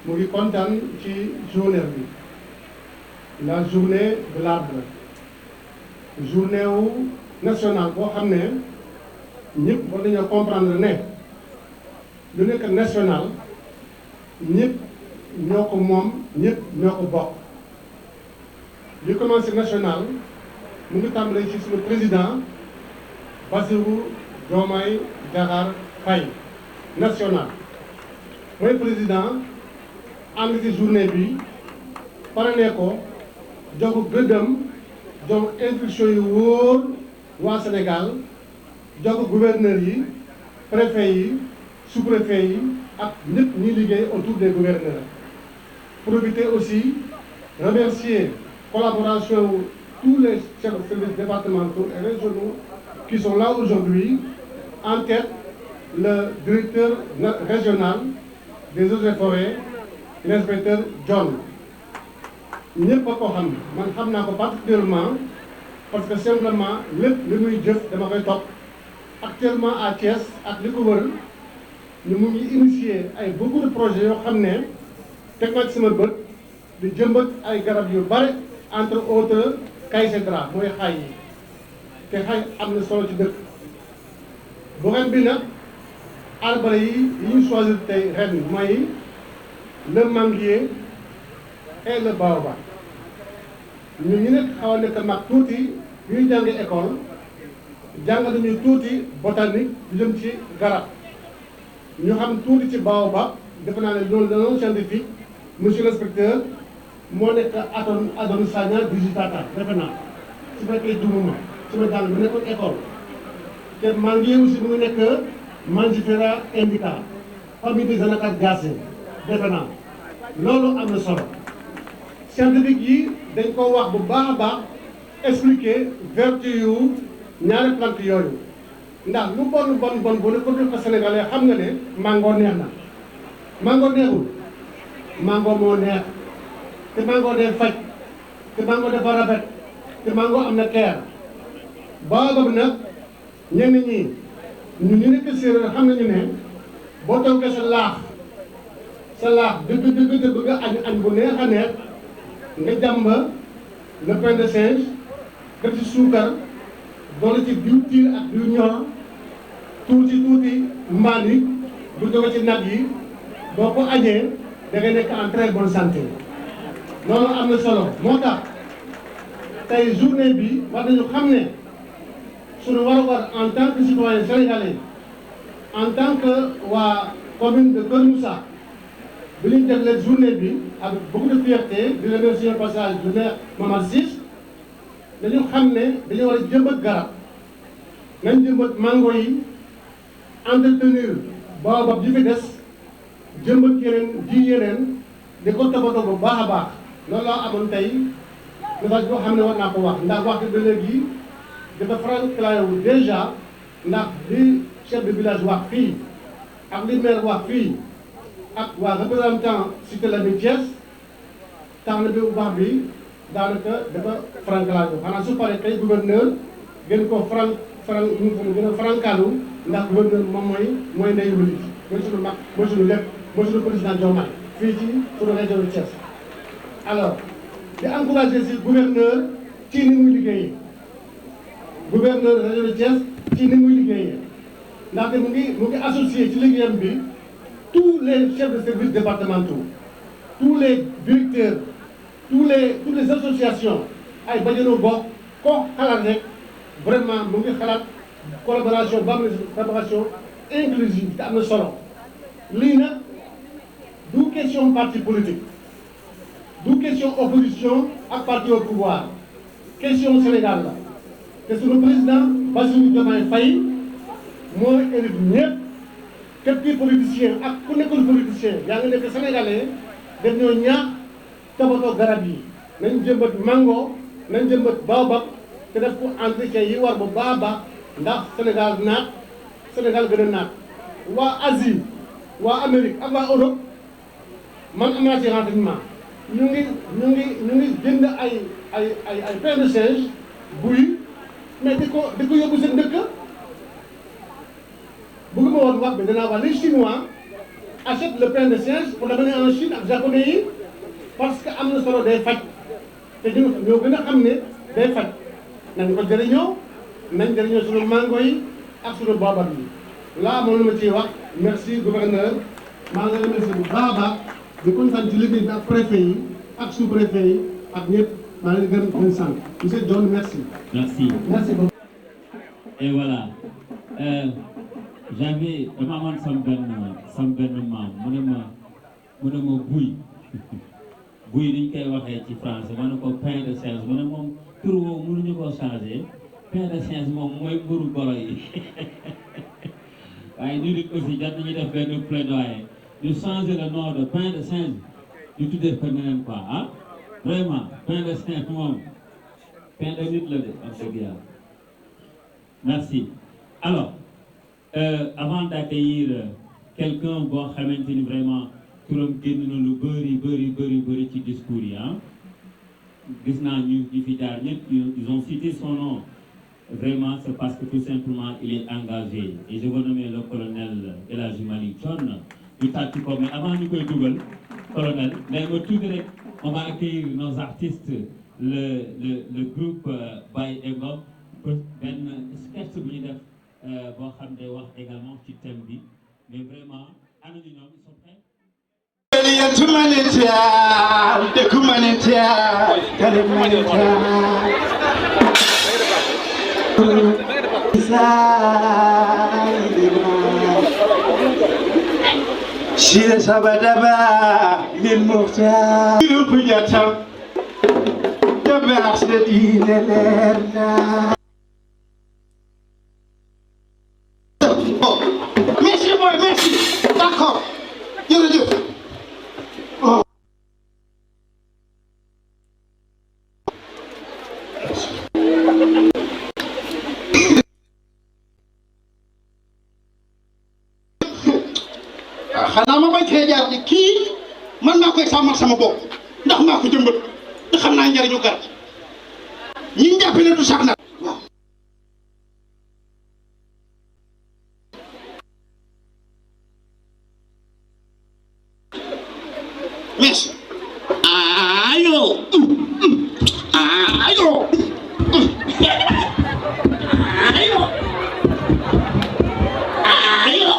mu ngi kontaan ci journée bi la journée de l'arbre journée wu nationale boo xam ne ñëpp war nañoo comprendre ne lu nekk national ñëpp ñoo ko moom ñëpp ñoo ko bokk li commencé national mu ngi tàmbalee ci suñu président Bassirou Diomaye Diakhar Faye national mooy président ànd ci journée bi parrainé ko jox ko gëddam jox instruction yu wóor waa Sénégal jox ko gouverneur yi préfet yi sous-préfet yi ak ñëpp ñuy liggéey autour des gouverneurs profiter aussi remercier collaboration tous les chefs de service départementaux et régionaux qui sont là aujourd'hui, en tête le directeur régional des eaux et forêts, l'inspecteur John. ñëpp a ko xam man xam naa ko particulièrement parce que simplement lépp li muy jëf dama koy topp actuellement à Thiès ak li ko wër ñu mu ngi initier ay beaucoup de projets yoo xam ne teg naa ci sama bët di jëmbat ay garab yu bare entre autres Kaysedra mooy xay yi te xay am na solo ci dëkk bu ren bi nag arbre yi ñu choisir tey ren mooy le manguier et le baobab ñun ñu nekk xaw a nekk mag tuuti ñuy jàngi école jàng nañu tuuti botanique lu jëm ci garab ñu xam tuuti ci baobab defe naa ne loolu dañoo scientifique monsieur l'inspecteur moo nekk Adonis Sagna digitata defe naa su fekkee jumuma su ma jàng bu nekkoon école te manguier aussi mu ngi nekk Mangifera indica famille des Anacardiaceae defe naa loolu am na solo scientifique yi dañ ko wax bu baax a baax expliquer vertu yu ñaari plante yooyu ndax lu bon bu ne ko def Sénégalais xam nga ne mango neex na mango neexul mango moo neex te mango day faj te mango dafa rafet te mango am na keer baobab nag ñenn ñi ñun ñu nekk séeréer xam nañu ne boo toogee sa laax dëgg te bëgg añ bu neex a neex nga jàmba le pain de singe def ci suukar doole ci diwtiir ak diw ñor tuuti mbaal yi bu jóge ci nag yi boo ko añee da ngay nekk en très bonne santé loolu am na solo moo tax tey journée bi war nañu xam ne suñu war en tant que citoyen sénégalais en tant que waa commune de Kër Moussa bi ñu def leen journée bi avec beaucoup de fierté di remercier au passage du maire Momar Ciss dañu xam ne dañu war a jëmbat garab nañ jëmbat mango yi entretenir baobab yi fi des jëmbat yeneen ji yeneen di ko toppatoo bu baax a baax loolu laa amoon tey message boo xam ne war naa ko wax ndax waxtu ba léegi dafa faral wu déjà ndax li chef de village wax fii ak li maire wax fii ak waa représentant cité la de Thiès tax na bi bu baax bi daanaka dafa faral wu xanaa su paree tey gouverneur gën ko gën a farankalu ndax gouverneur moom mooy ndeyu lu mooy suñu mag mooy suñu lépp mooy suñu président Diomaye fii ci suñu région de Thiès. alors di encouragé si gouverneur ci ni muy liggéeyee gouverneur région de Thiès ci ni muy liggéeyee ndaxte mu ngi associé ci liggéeyam bi tous les chefs de services départementaux tous les directeurs toutes les associations ay bajenu gox ko xalaat rek vraiment mu ngi xalaat collaboration inclusive te am na solo lii nag du question parti politique du question opposition ak parti au pouvoir question Sénégal la te suñu président Bassirou Diomaye Faye moo élite ñëpp képp kuy politicien ak ku nekkul politicien yaa ngi nekk sénégalais daf ñoo ñaax toppatoo garab yi nañ jëmbat mango nañ jëmbat baobab te def ko entretien yi war bu baax a baax ndax Sénégal gën a naat waa Asie waa Amérique ak waa Europe man am naa ci renseignement ñu ngi jënd ay pain de singe buy mais di ko yóbbu seen dëkk bëgguma woon wax bi danaa wax les Chinois achètent le pain de singe pour l'amener en Chine ak japonais yi parce que am na solo day faj te ñoo gën a xam ne day faj nañ ko jëriñoo nañ jëriñoo suñu mango yi ak suñu baobab yi laa moom la ma ciy wax merci gouverneur maa ngi remercier bu baax a baax di kontaan ci liggéey bi ak préfet yi ak sous préfet yi ak ñëpp maa ngi leen gërëm di leen sant monsieur John merci. merci beaucoup. et voilà j'avais dama amoon sam benn maam mu ne ma buy buy niñ koy waxee ci français ma ne ko pain de singe mu ne moom tur woowu mënuñu koo changé pain de singe moom mooy mburu golo yi waaye ñu nit aussi jot nañu def benn plaidoyer ñu changer le nom de pain de singe ñu tuddee ko neneen quoi ah vraiment pain de singe moom pain de nit la de wax dëgg yàlla merci alors avant d'accueillir quelqu'un boo xamante ni vraiment turam génn na lu bëri ci discours yi ah gis naa ñu fi jaar ñëpp ils ont cité son nom vraiment c'est parce que tout simplement il est engagé et je veux nommer le colonel El Hadji Malick Thione ñu tàcc ko mais avant ñu koy dugal colonel day ma tuuti rek on va accueillir nos artistes le groupe Baye Ego benn sketch bu ñu def boo xam day wax également ci thème bi mais vraiment ana ñu ñoom ils sont prêts. Shira sabadaba lil muhtar pujatam tabax sedine lerna merci boy merci d'accord jërëjëf xanaa ma bañ fee jaar ni kii man maa koy sàmmal sama bopp ndax maa ko jëmbat te xam naa njariñu garab ñi njàppale du sax nag waaw merci ayo ayo ayo ayo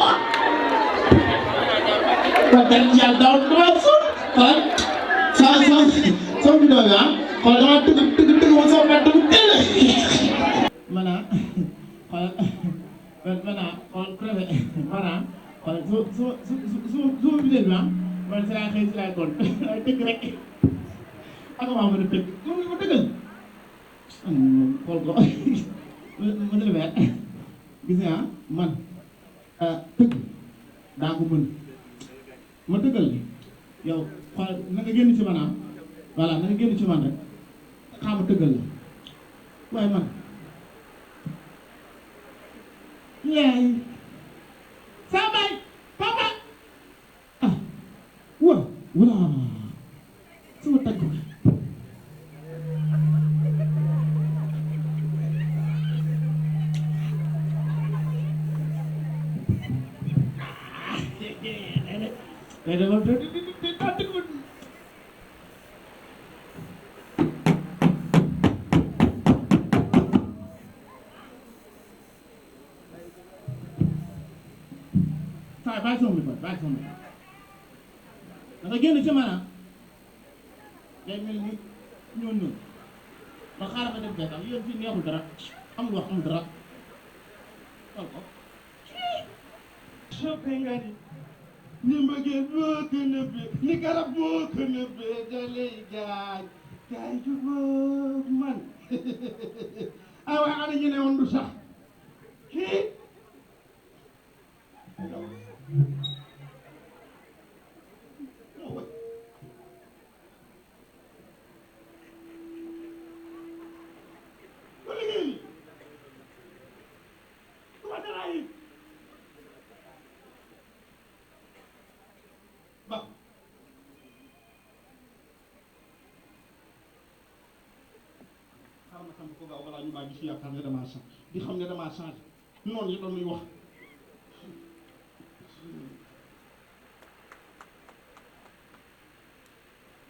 Kan yang daun masuk kan sama video ya kalau dengan tegak masuk madu mana kalau mana kalau keren mana kalau su video ya man si laa xëy si laa kon ay dëgg rek ak maa mën a dëgg moom ma dëggal xool ko monsieur le maire gis nga man dëgg daa ko mën ma dëggal ni yow xool na nga génn ci man ah voilà na nga génn ci man rek xaama dëggal la waaye man yaay saa baay papa ah wala sama tàgg bàyyi sama micro bàyyi sama micro da nga génn ci maanaam day mel ni ñoon ba xaaral ma dem beekam yéen fii neexul dara amul wax amul dara xool ko soppe nga ni mbëggeel boo ko nëbbee ni garab boo ko nëbbee dalay jaay jaay jubóog man ay waay ana ñu ne woon du sax kii ñu maa gis yaakaar ne damaa changé di xam ne damaa changé noonu yi doon muy wax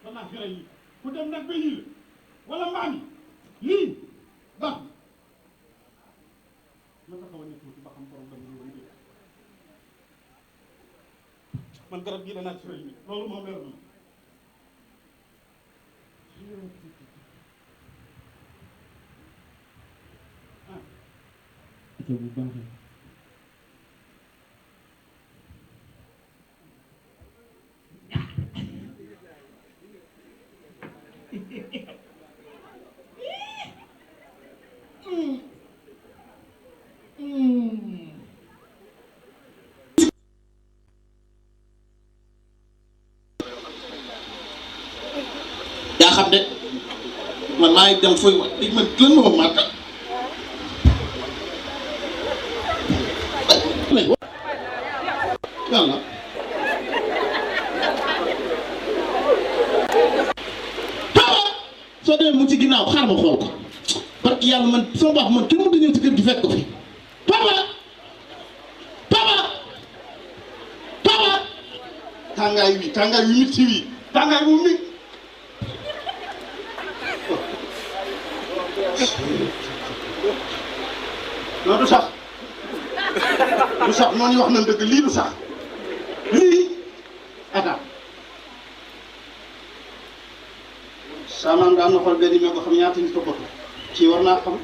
damaa xere yi ku dem nag ba yii la wala mbaam yi lii baax man nga xaw a nekk tuuti ba xam borom dama ñu dé man garab gii danaa xere yi loolu moom leer na bu baaxee yaa xam de man maa ngi dem fooy wax di man lan moo màtt yàlla papa soo demee mu ci ginnaaw xaar ma xool ko parce que yàlla man sama baax man kenn mënut a ñëw ci kër gi fekk ko fi papa tàngaay wi mit si wi tàngaay bu mit non du sax noonu wax na dëgg lii du sax lii attends saamaam daan na xool benn mee ko xam ñaata nit ko bokk ci war naa xam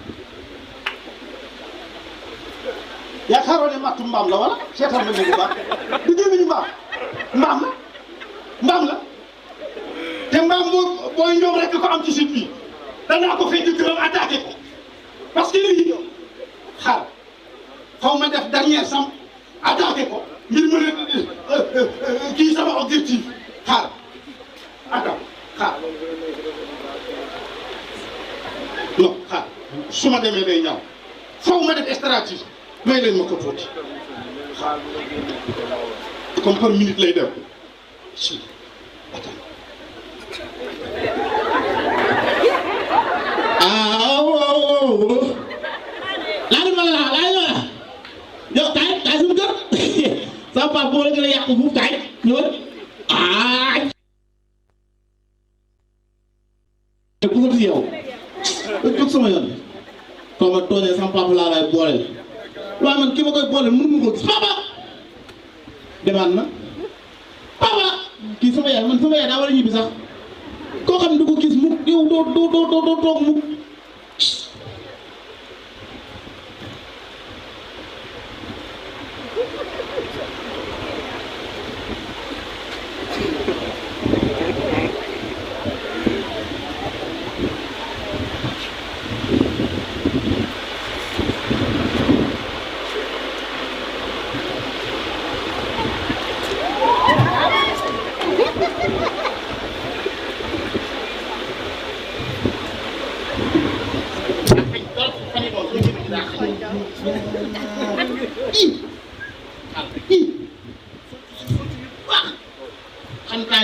yaakaaroo ne mattu mbaam la wala seetal ma bu baax du gémmiñu mbaam la te mbaam booy ñoom rek ko am ci site bi danaa ko fekk këram attaqué ko parce que lii xaar xaw ma def dernière sam attaqué ko ngir mën a kii sama objectif xaar attends xaar non xaar su ma demee day ñaaw faw ma def stratégie may leen ma ko tuuti xaar comme par minute lay def si attends yow kaay suñu kër sama papa boo la gën a yàqu fuuf kaay ñëwal ku ma yow jóg sama yoon soo ma tooñee sama papa laa lay booleel waaye man ki ma koy booleel mënu ma ko gis papa demaat na papa kii sama yaay daa war a ñibbi sax koo xam ne du ko gis mukk yow doo toog mukk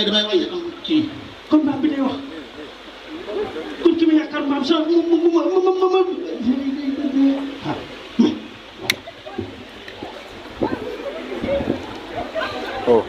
yi damay wàññi am kii kon mbaam bi day wax kon ki ma yaakaar mbaam sax oh.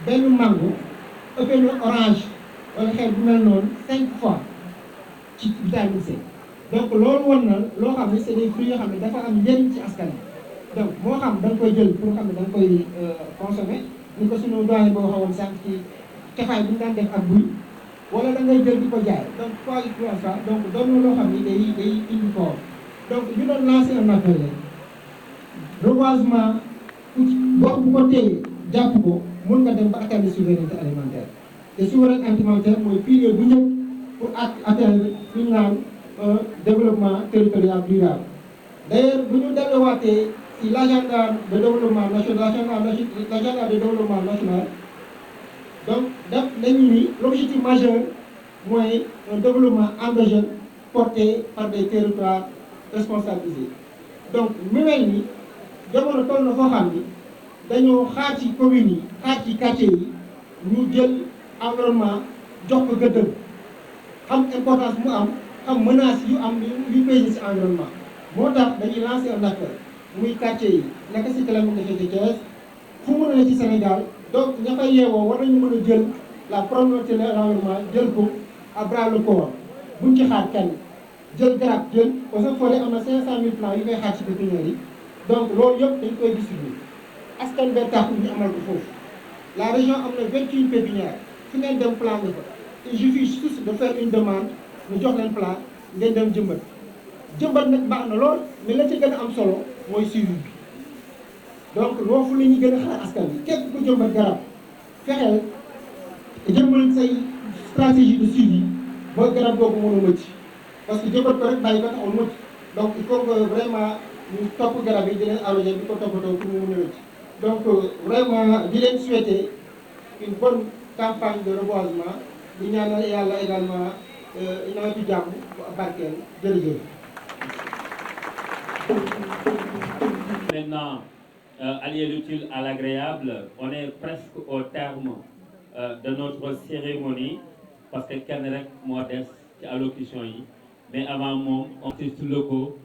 benn mango ëppee na orange wala xeet bu mel noonu 5 fois ci vitamine C donc loolu woon na loo xam ne c'est des fruits yoo xam ne dafa am njëriñ ci askan wi donc moo xam da nga koy jël pour xam ne da nga koy consommer ni ko suñu doyen boo waxoon sànq ci tefaay bi ñu daan def ak buy wala da ngay jël di ko jaay donc quoi qu'il en soit donc doon na loo xam ne day indi koor donc ñu doon lancer un appel reboisement gox bu ko téye jàpp ko mun nga dem ba atteindre souveraineté alimentaire te souveraineté alimentaire mooy pilier bu njëkk pour atteindre li ñu naan développement territorial durable. D'ailleurs bu ñu delluwaatee ci l'agenda de développement national l'agenda de développement national donc def nañu ni l'objectif majeur mooy un développement endogène porté par des territoires responsabilisés donc mu mel ni jamono toll na foo xam ni dañoo xaar ci communes yi xaar ci quartiers yi ñu jël environnement jox ko gëddëm xam importance mu am xam menace yu am yu peser ci environnement moo tax dañuy lancer un appel muy quartier yi naka ci Clément de Thiès fu mu ne ci Sénégal donc ña fay yeewoo war nañu mën a jël la promotion de l'environnement jël ko à bras le corps buñ ci xaar kenn jël garab jël parce que forêt am na 500 000 plants yu koy xaar ci pépinière yi donc loolu yëpp dañ koy distribuer askan bee tax ñu amal ko foofu la région am na 21 pépinières fi ngeen dem plan fa il suffit juste de faire une demande ñu jox leen plan ngeen dem jëmbat nag baax na lool mais la ci gën a am solo mooy suivi bi donc foofu la ñuy gën a xaar askan bi képp ku jëmbat garab fexeel jëmbal say stratégie de suivi ba garab boobu mën a mëcc parce que jëmbat ko rek bàyyi ko taxul mëcc donc il faut que vraiment ñu topp garab yi di leen arrosé di ko toppatoo pour mu mën a mëcc donc vraiment di leen souhaiter une bonne campagne de reboisement di ñaanal yàlla également nawetu jàmm bu barkeel jërëjëf. Maintenant, allier l'utile à l'agréable, on est presque au terme de notre cérémonie parce que kenn rek moo des ci allocution yi mais avant moom on artistes locaux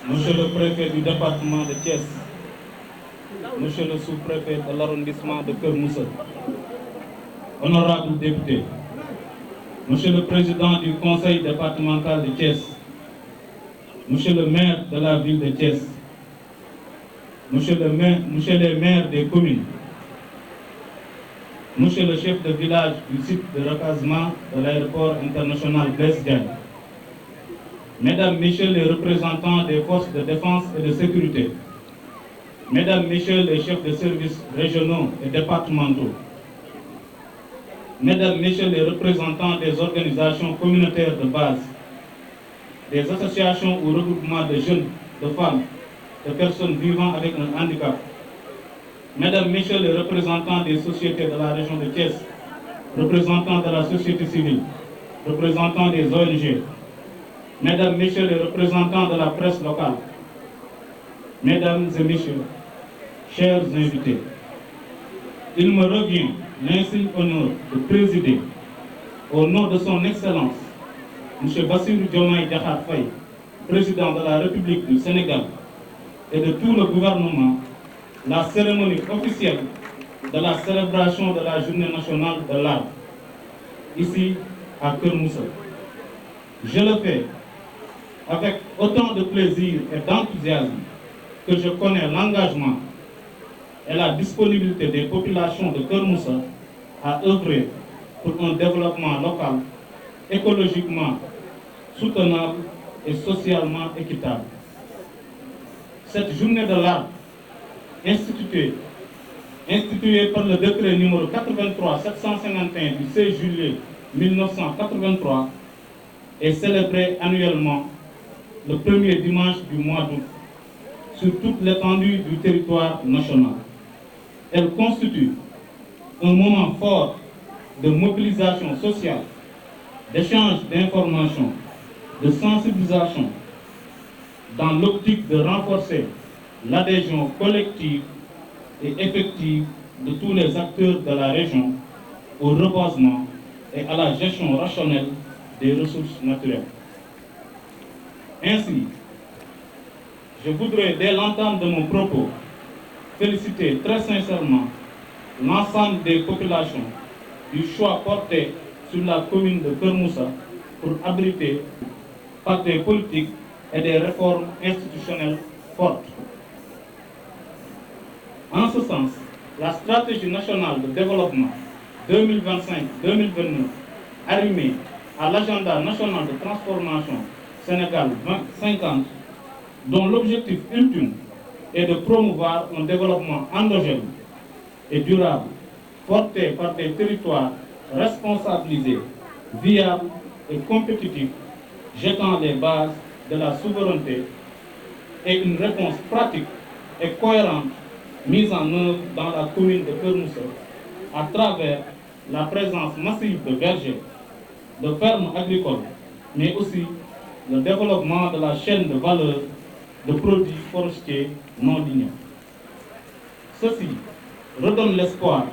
Monsieur le préfet du département de Thiès, Monsieur le sous-préfet de l'arrondissement de Keur Moussa, honorables députés, Monsieur le président du conseil départemental de Thiès, Monsieur le maire de la ville de Thiès, Monsieur les maires des communes, Monsieur le chef de village du site de recasement de l'aéroport international Blaise Diagne, Mesdames, Messieurs les représentants des forces de défense et de sécurité, Mesdames, Messieurs les chefs de services régionaux et départementaux, Mesdames, Messieurs les représentants des organisations communautaires de base, des associations ou regroupements de jeunes, de femmes, de personnes vivant avec un handicap, Mesdames, Messieurs les représentants des sociétés de la région de Thiès, représentants de la société civile, représentants des ONG, Mesdames, Messieurs les représentants de la presse locale, Mesdames et Messieurs, chers invités, il me revient l'insigne honneur de présider, au nom de son Excellence, M. Bassirou Diomaye Diakhar Faye, président de la République du Sénégal, et de tout le gouvernement, la cérémonie officielle de la célébration de la Journée nationale de l'arbre, ici à Keur Moussa. Je le fais avec autant de plaisir et d'enthousiasme que je connais l'engagement et la disponibilité des populations de Keur Moussa à œuvrer pour un développement local, écologiquement soutenable et socialement équitable. Cette journée de l'arbre, instituée par le décret numéro 83-751 du 16 juillet 1983, est célébrée annuellement le premier dimanche du mois d'août sur toute l'étendue du territoire national. Elle constitue un moment fort de mobilisation sociale, d'échange d'informations, de sensibilisation, dans l'optique de renforcer l'adhésion collective et effective de tous les acteurs de la région au reboisement et à la gestion rationnelle des ressources naturelles. Ainsi, je voudrais, dès l'entame de mon propos, féliciter très sincèrement l'ensemble des populations du choix porté sur la commune de Keur Moussa pour abriter par des politiques et des réformes institutionnelles fortes. En ce sens, la stratégie nationale de développement 2025-2029, arrimée à l'agenda national de transformation Sénégal 2050, dont l'objectif ultime est de promouvoir un développement endogène et durable, porté par des territoires responsabilisés, viables et compétitifs, jetant les bases de la souveraineté et une réponse pratique et cohérente mise en œuvre dans la commune de Keur Moussa à travers la présence massive de vergers, de fermes agricoles, mais aussi le développement de la chaîne de valeur de produits forestiers non ligneux. Ceci redonne l'espoir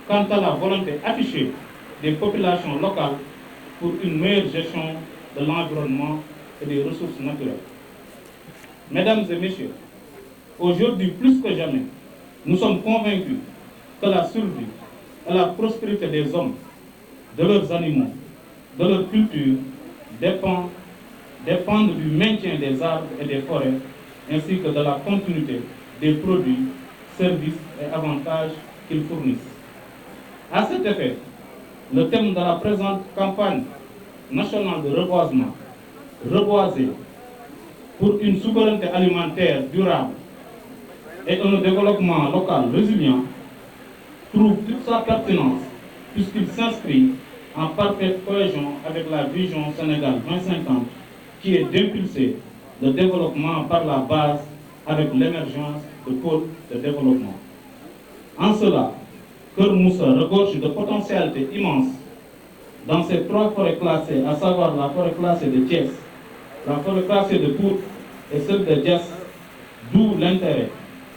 quant à la volonté affichée des populations locales pour une meilleure gestion de l'environnement et des ressources naturelles. Mesdames et messieurs, aujourd'hui plus que jamais, nous sommes convaincus que la survie et la prospérité des hommes, de leurs animaux, de leur culture, dépendent du maintien des arbres et des forêts, ainsi que de la continuité des produits, services et avantages qu'ils fournissent. À cet effet, le thème de la présente campagne nationale de reboisement, Reboiser pour une souveraineté alimentaire durable et un développement local résilient, trouve toute sa pertinence puisqu'il s'inscrit en parfaite cohésion avec la vision Sénégal 2050 qui est d'impulser le développement par la base avec l'émergence de pôles de développement. En cela, Keur Moussa regorge de potentialités immenses dans ces trois forêts classées, à savoir la forêt classée de Thiès, la forêt classée de Pout et celle de Diass, d'où l'intérêt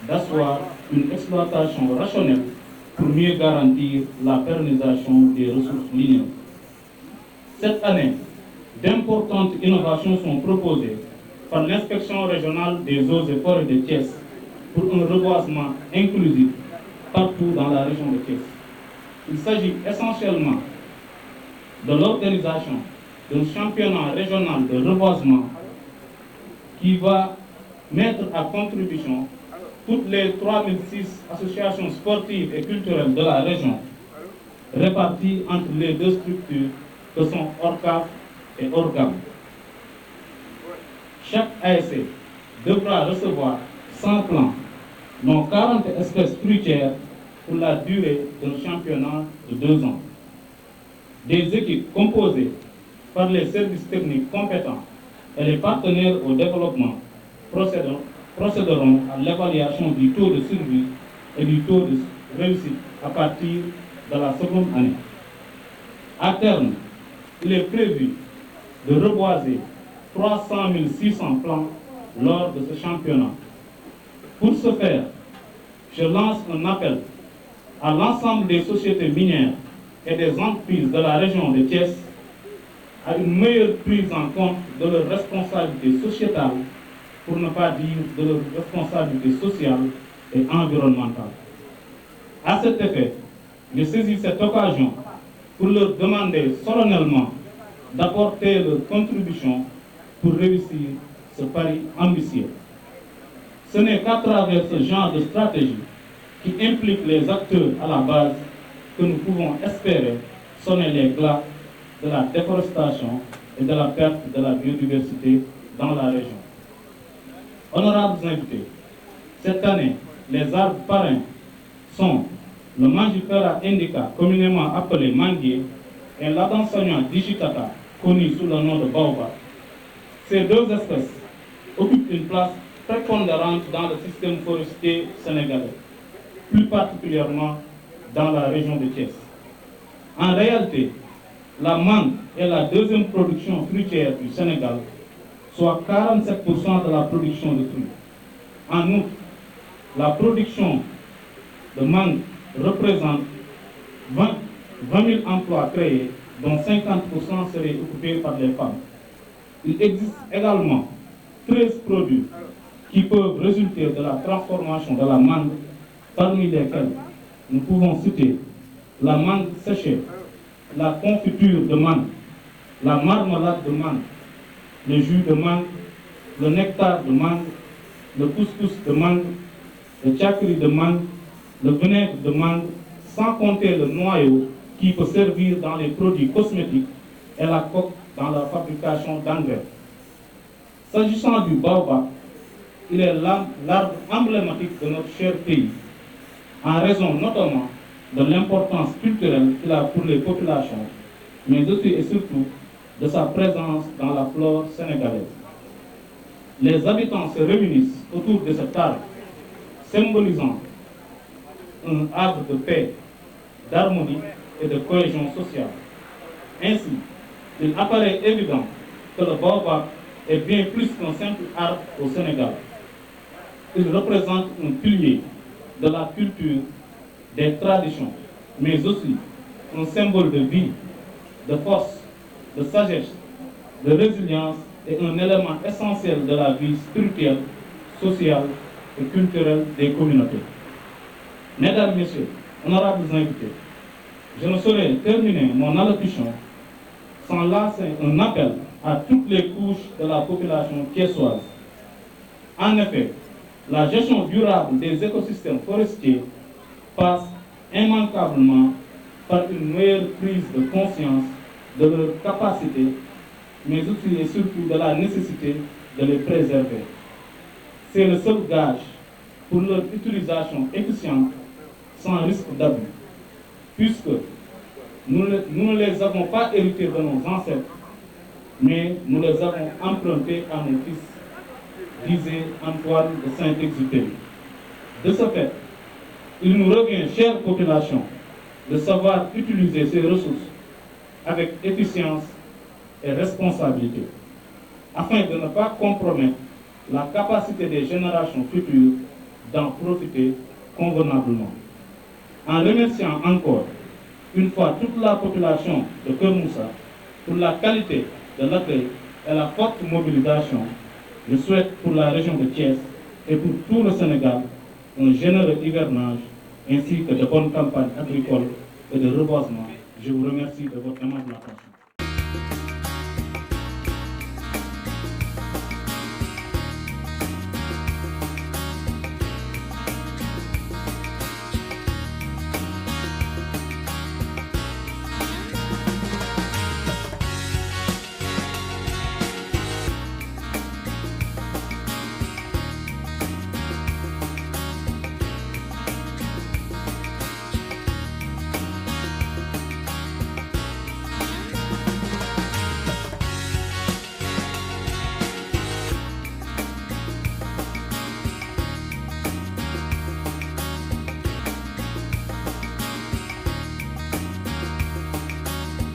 d'asseoir une exploitation rationnelle pour mieux garantir la pérennisation des ressources ligneuses. Cette année, d'importantes innovations sont proposées par l'inspection régionale des eaux et forêts de Thiès pour un reboisement inclusif partout dans la région de Thiès. Il s'agit essentiellement de l'organisation d'un championnat régional de reboisement qui va mettre à contribution toutes les 3006 associations sportives et culturelles de la région, réparties entre les deux structures que sont ORCAF et ORGAM. Chaque ASC devra recevoir 100 plants, dont 40 espèces fruitières pour la durée d'un championnat de 2 ans. Des équipes composées par les services techniques compétents et les partenaires au développement procéderont à l'évaluation du taux de survie et du taux de réussite à partir de la seconde année. À terme, il est prévu de reboiser 300 600 plants lors de ce championnat. Pour ce faire, je lance un appel à l'ensemble des sociétés minières et des entreprises de la région de Thiès à une meilleure prise en compte de leurs responsabilités sociétales, pour ne pas dire de leurs responsabilités sociales et environnementales. À cet effet, je saisis cette occasion pour leur demander solennellement d'apporter leur contribution pour réussir ce pari ambitieux. Ce n'est qu'à travers ce genre de stratégie qui implique les acteurs à la base que nous pouvons espérer sonner les glas de la déforestation et de la perte de la biodiversité dans la région. Honorables invités, cette année, les arbres parrains sont le Mangifera indica, communément appelé manguier, et l'Adansogna digitata, connu sous le nom de baobab. Ces deux espèces occupent une place prépondérante dans le système forestier sénégalais, plus particulièrement dans la région de Thiès. En réalité, la mangue est la deuxième production fruitière du Sénégal, soit 47% de la production de fruits. En outre, la production de mangue représente 20 000 emplois créés, dont 50% seraient occupés par les femmes. Il existe également 13 produits qui peuvent résulter de la transformation de la mangue, parmi lesquels nous pouvons citer la mangue séchée, la confiture de mangue, la marmelade de mangue, le jus de mangue, le nectar de mangue, le couscous de mangue, le tchakri de mangue, le vinaigre de mangue, sans compter le noyau qui peut servir dans les produits cosmétiques et la coque dans la fabrication d'engrais. S'agissant du baobab, il est l'arbre emblématique de notre cher pays, en raison notamment de l'importance culturelle qu'il a pour les populations, mais aussi et surtout de sa présence dans la flore sénégalaise. Les habitants se réunissent autour de cet arbre, symbolisant un arbre de paix, d'harmonie et de cohésion sociale. Ainsi, il apparaît évident que le baobab est bien plus qu'un simple arbre au Sénégal. Il représente un pilier de la culture, des traditions, mais aussi un symbole de vie, de force, de sagesse, de résilience et un élément essentiel de la vie spirituelle, sociale et culturelle des communautés. Mesdames, Messieurs, honorables invités, je ne saurais terminer mon allocution sans lancer un appel à toutes les couches de la population thiessoise. En effet, la gestion durable des écosystèmes forestiers passe immanquablement par une meilleure prise de conscience de leurs capacités, mais aussi et surtout de la nécessité de les préserver. C'est le seul gage pour leur utilisation efficiente sans risque d'abus, puisque nous ne les avons pas hérités de nos ancêtres, mais nous les avons empruntés à nos fils, disait Antoine de Saint-Exupéry. De ce fait, il nous revient, chère population, de savoir utiliser ces ressources avec efficience et responsabilité, afin de ne pas compromettre la capacité des générations futures d'en profiter convenablement. En remerciant encore une fois toute la population de Keur Moussa pour la qualité de l'accueil et la forte mobilisation, Je souhaite pour la région de Thiès et pour tout le Sénégal un généreux hivernage ainsi que de bonnes campagnes agricoles et de reboisement. Je vous remercie de votre aimable attention.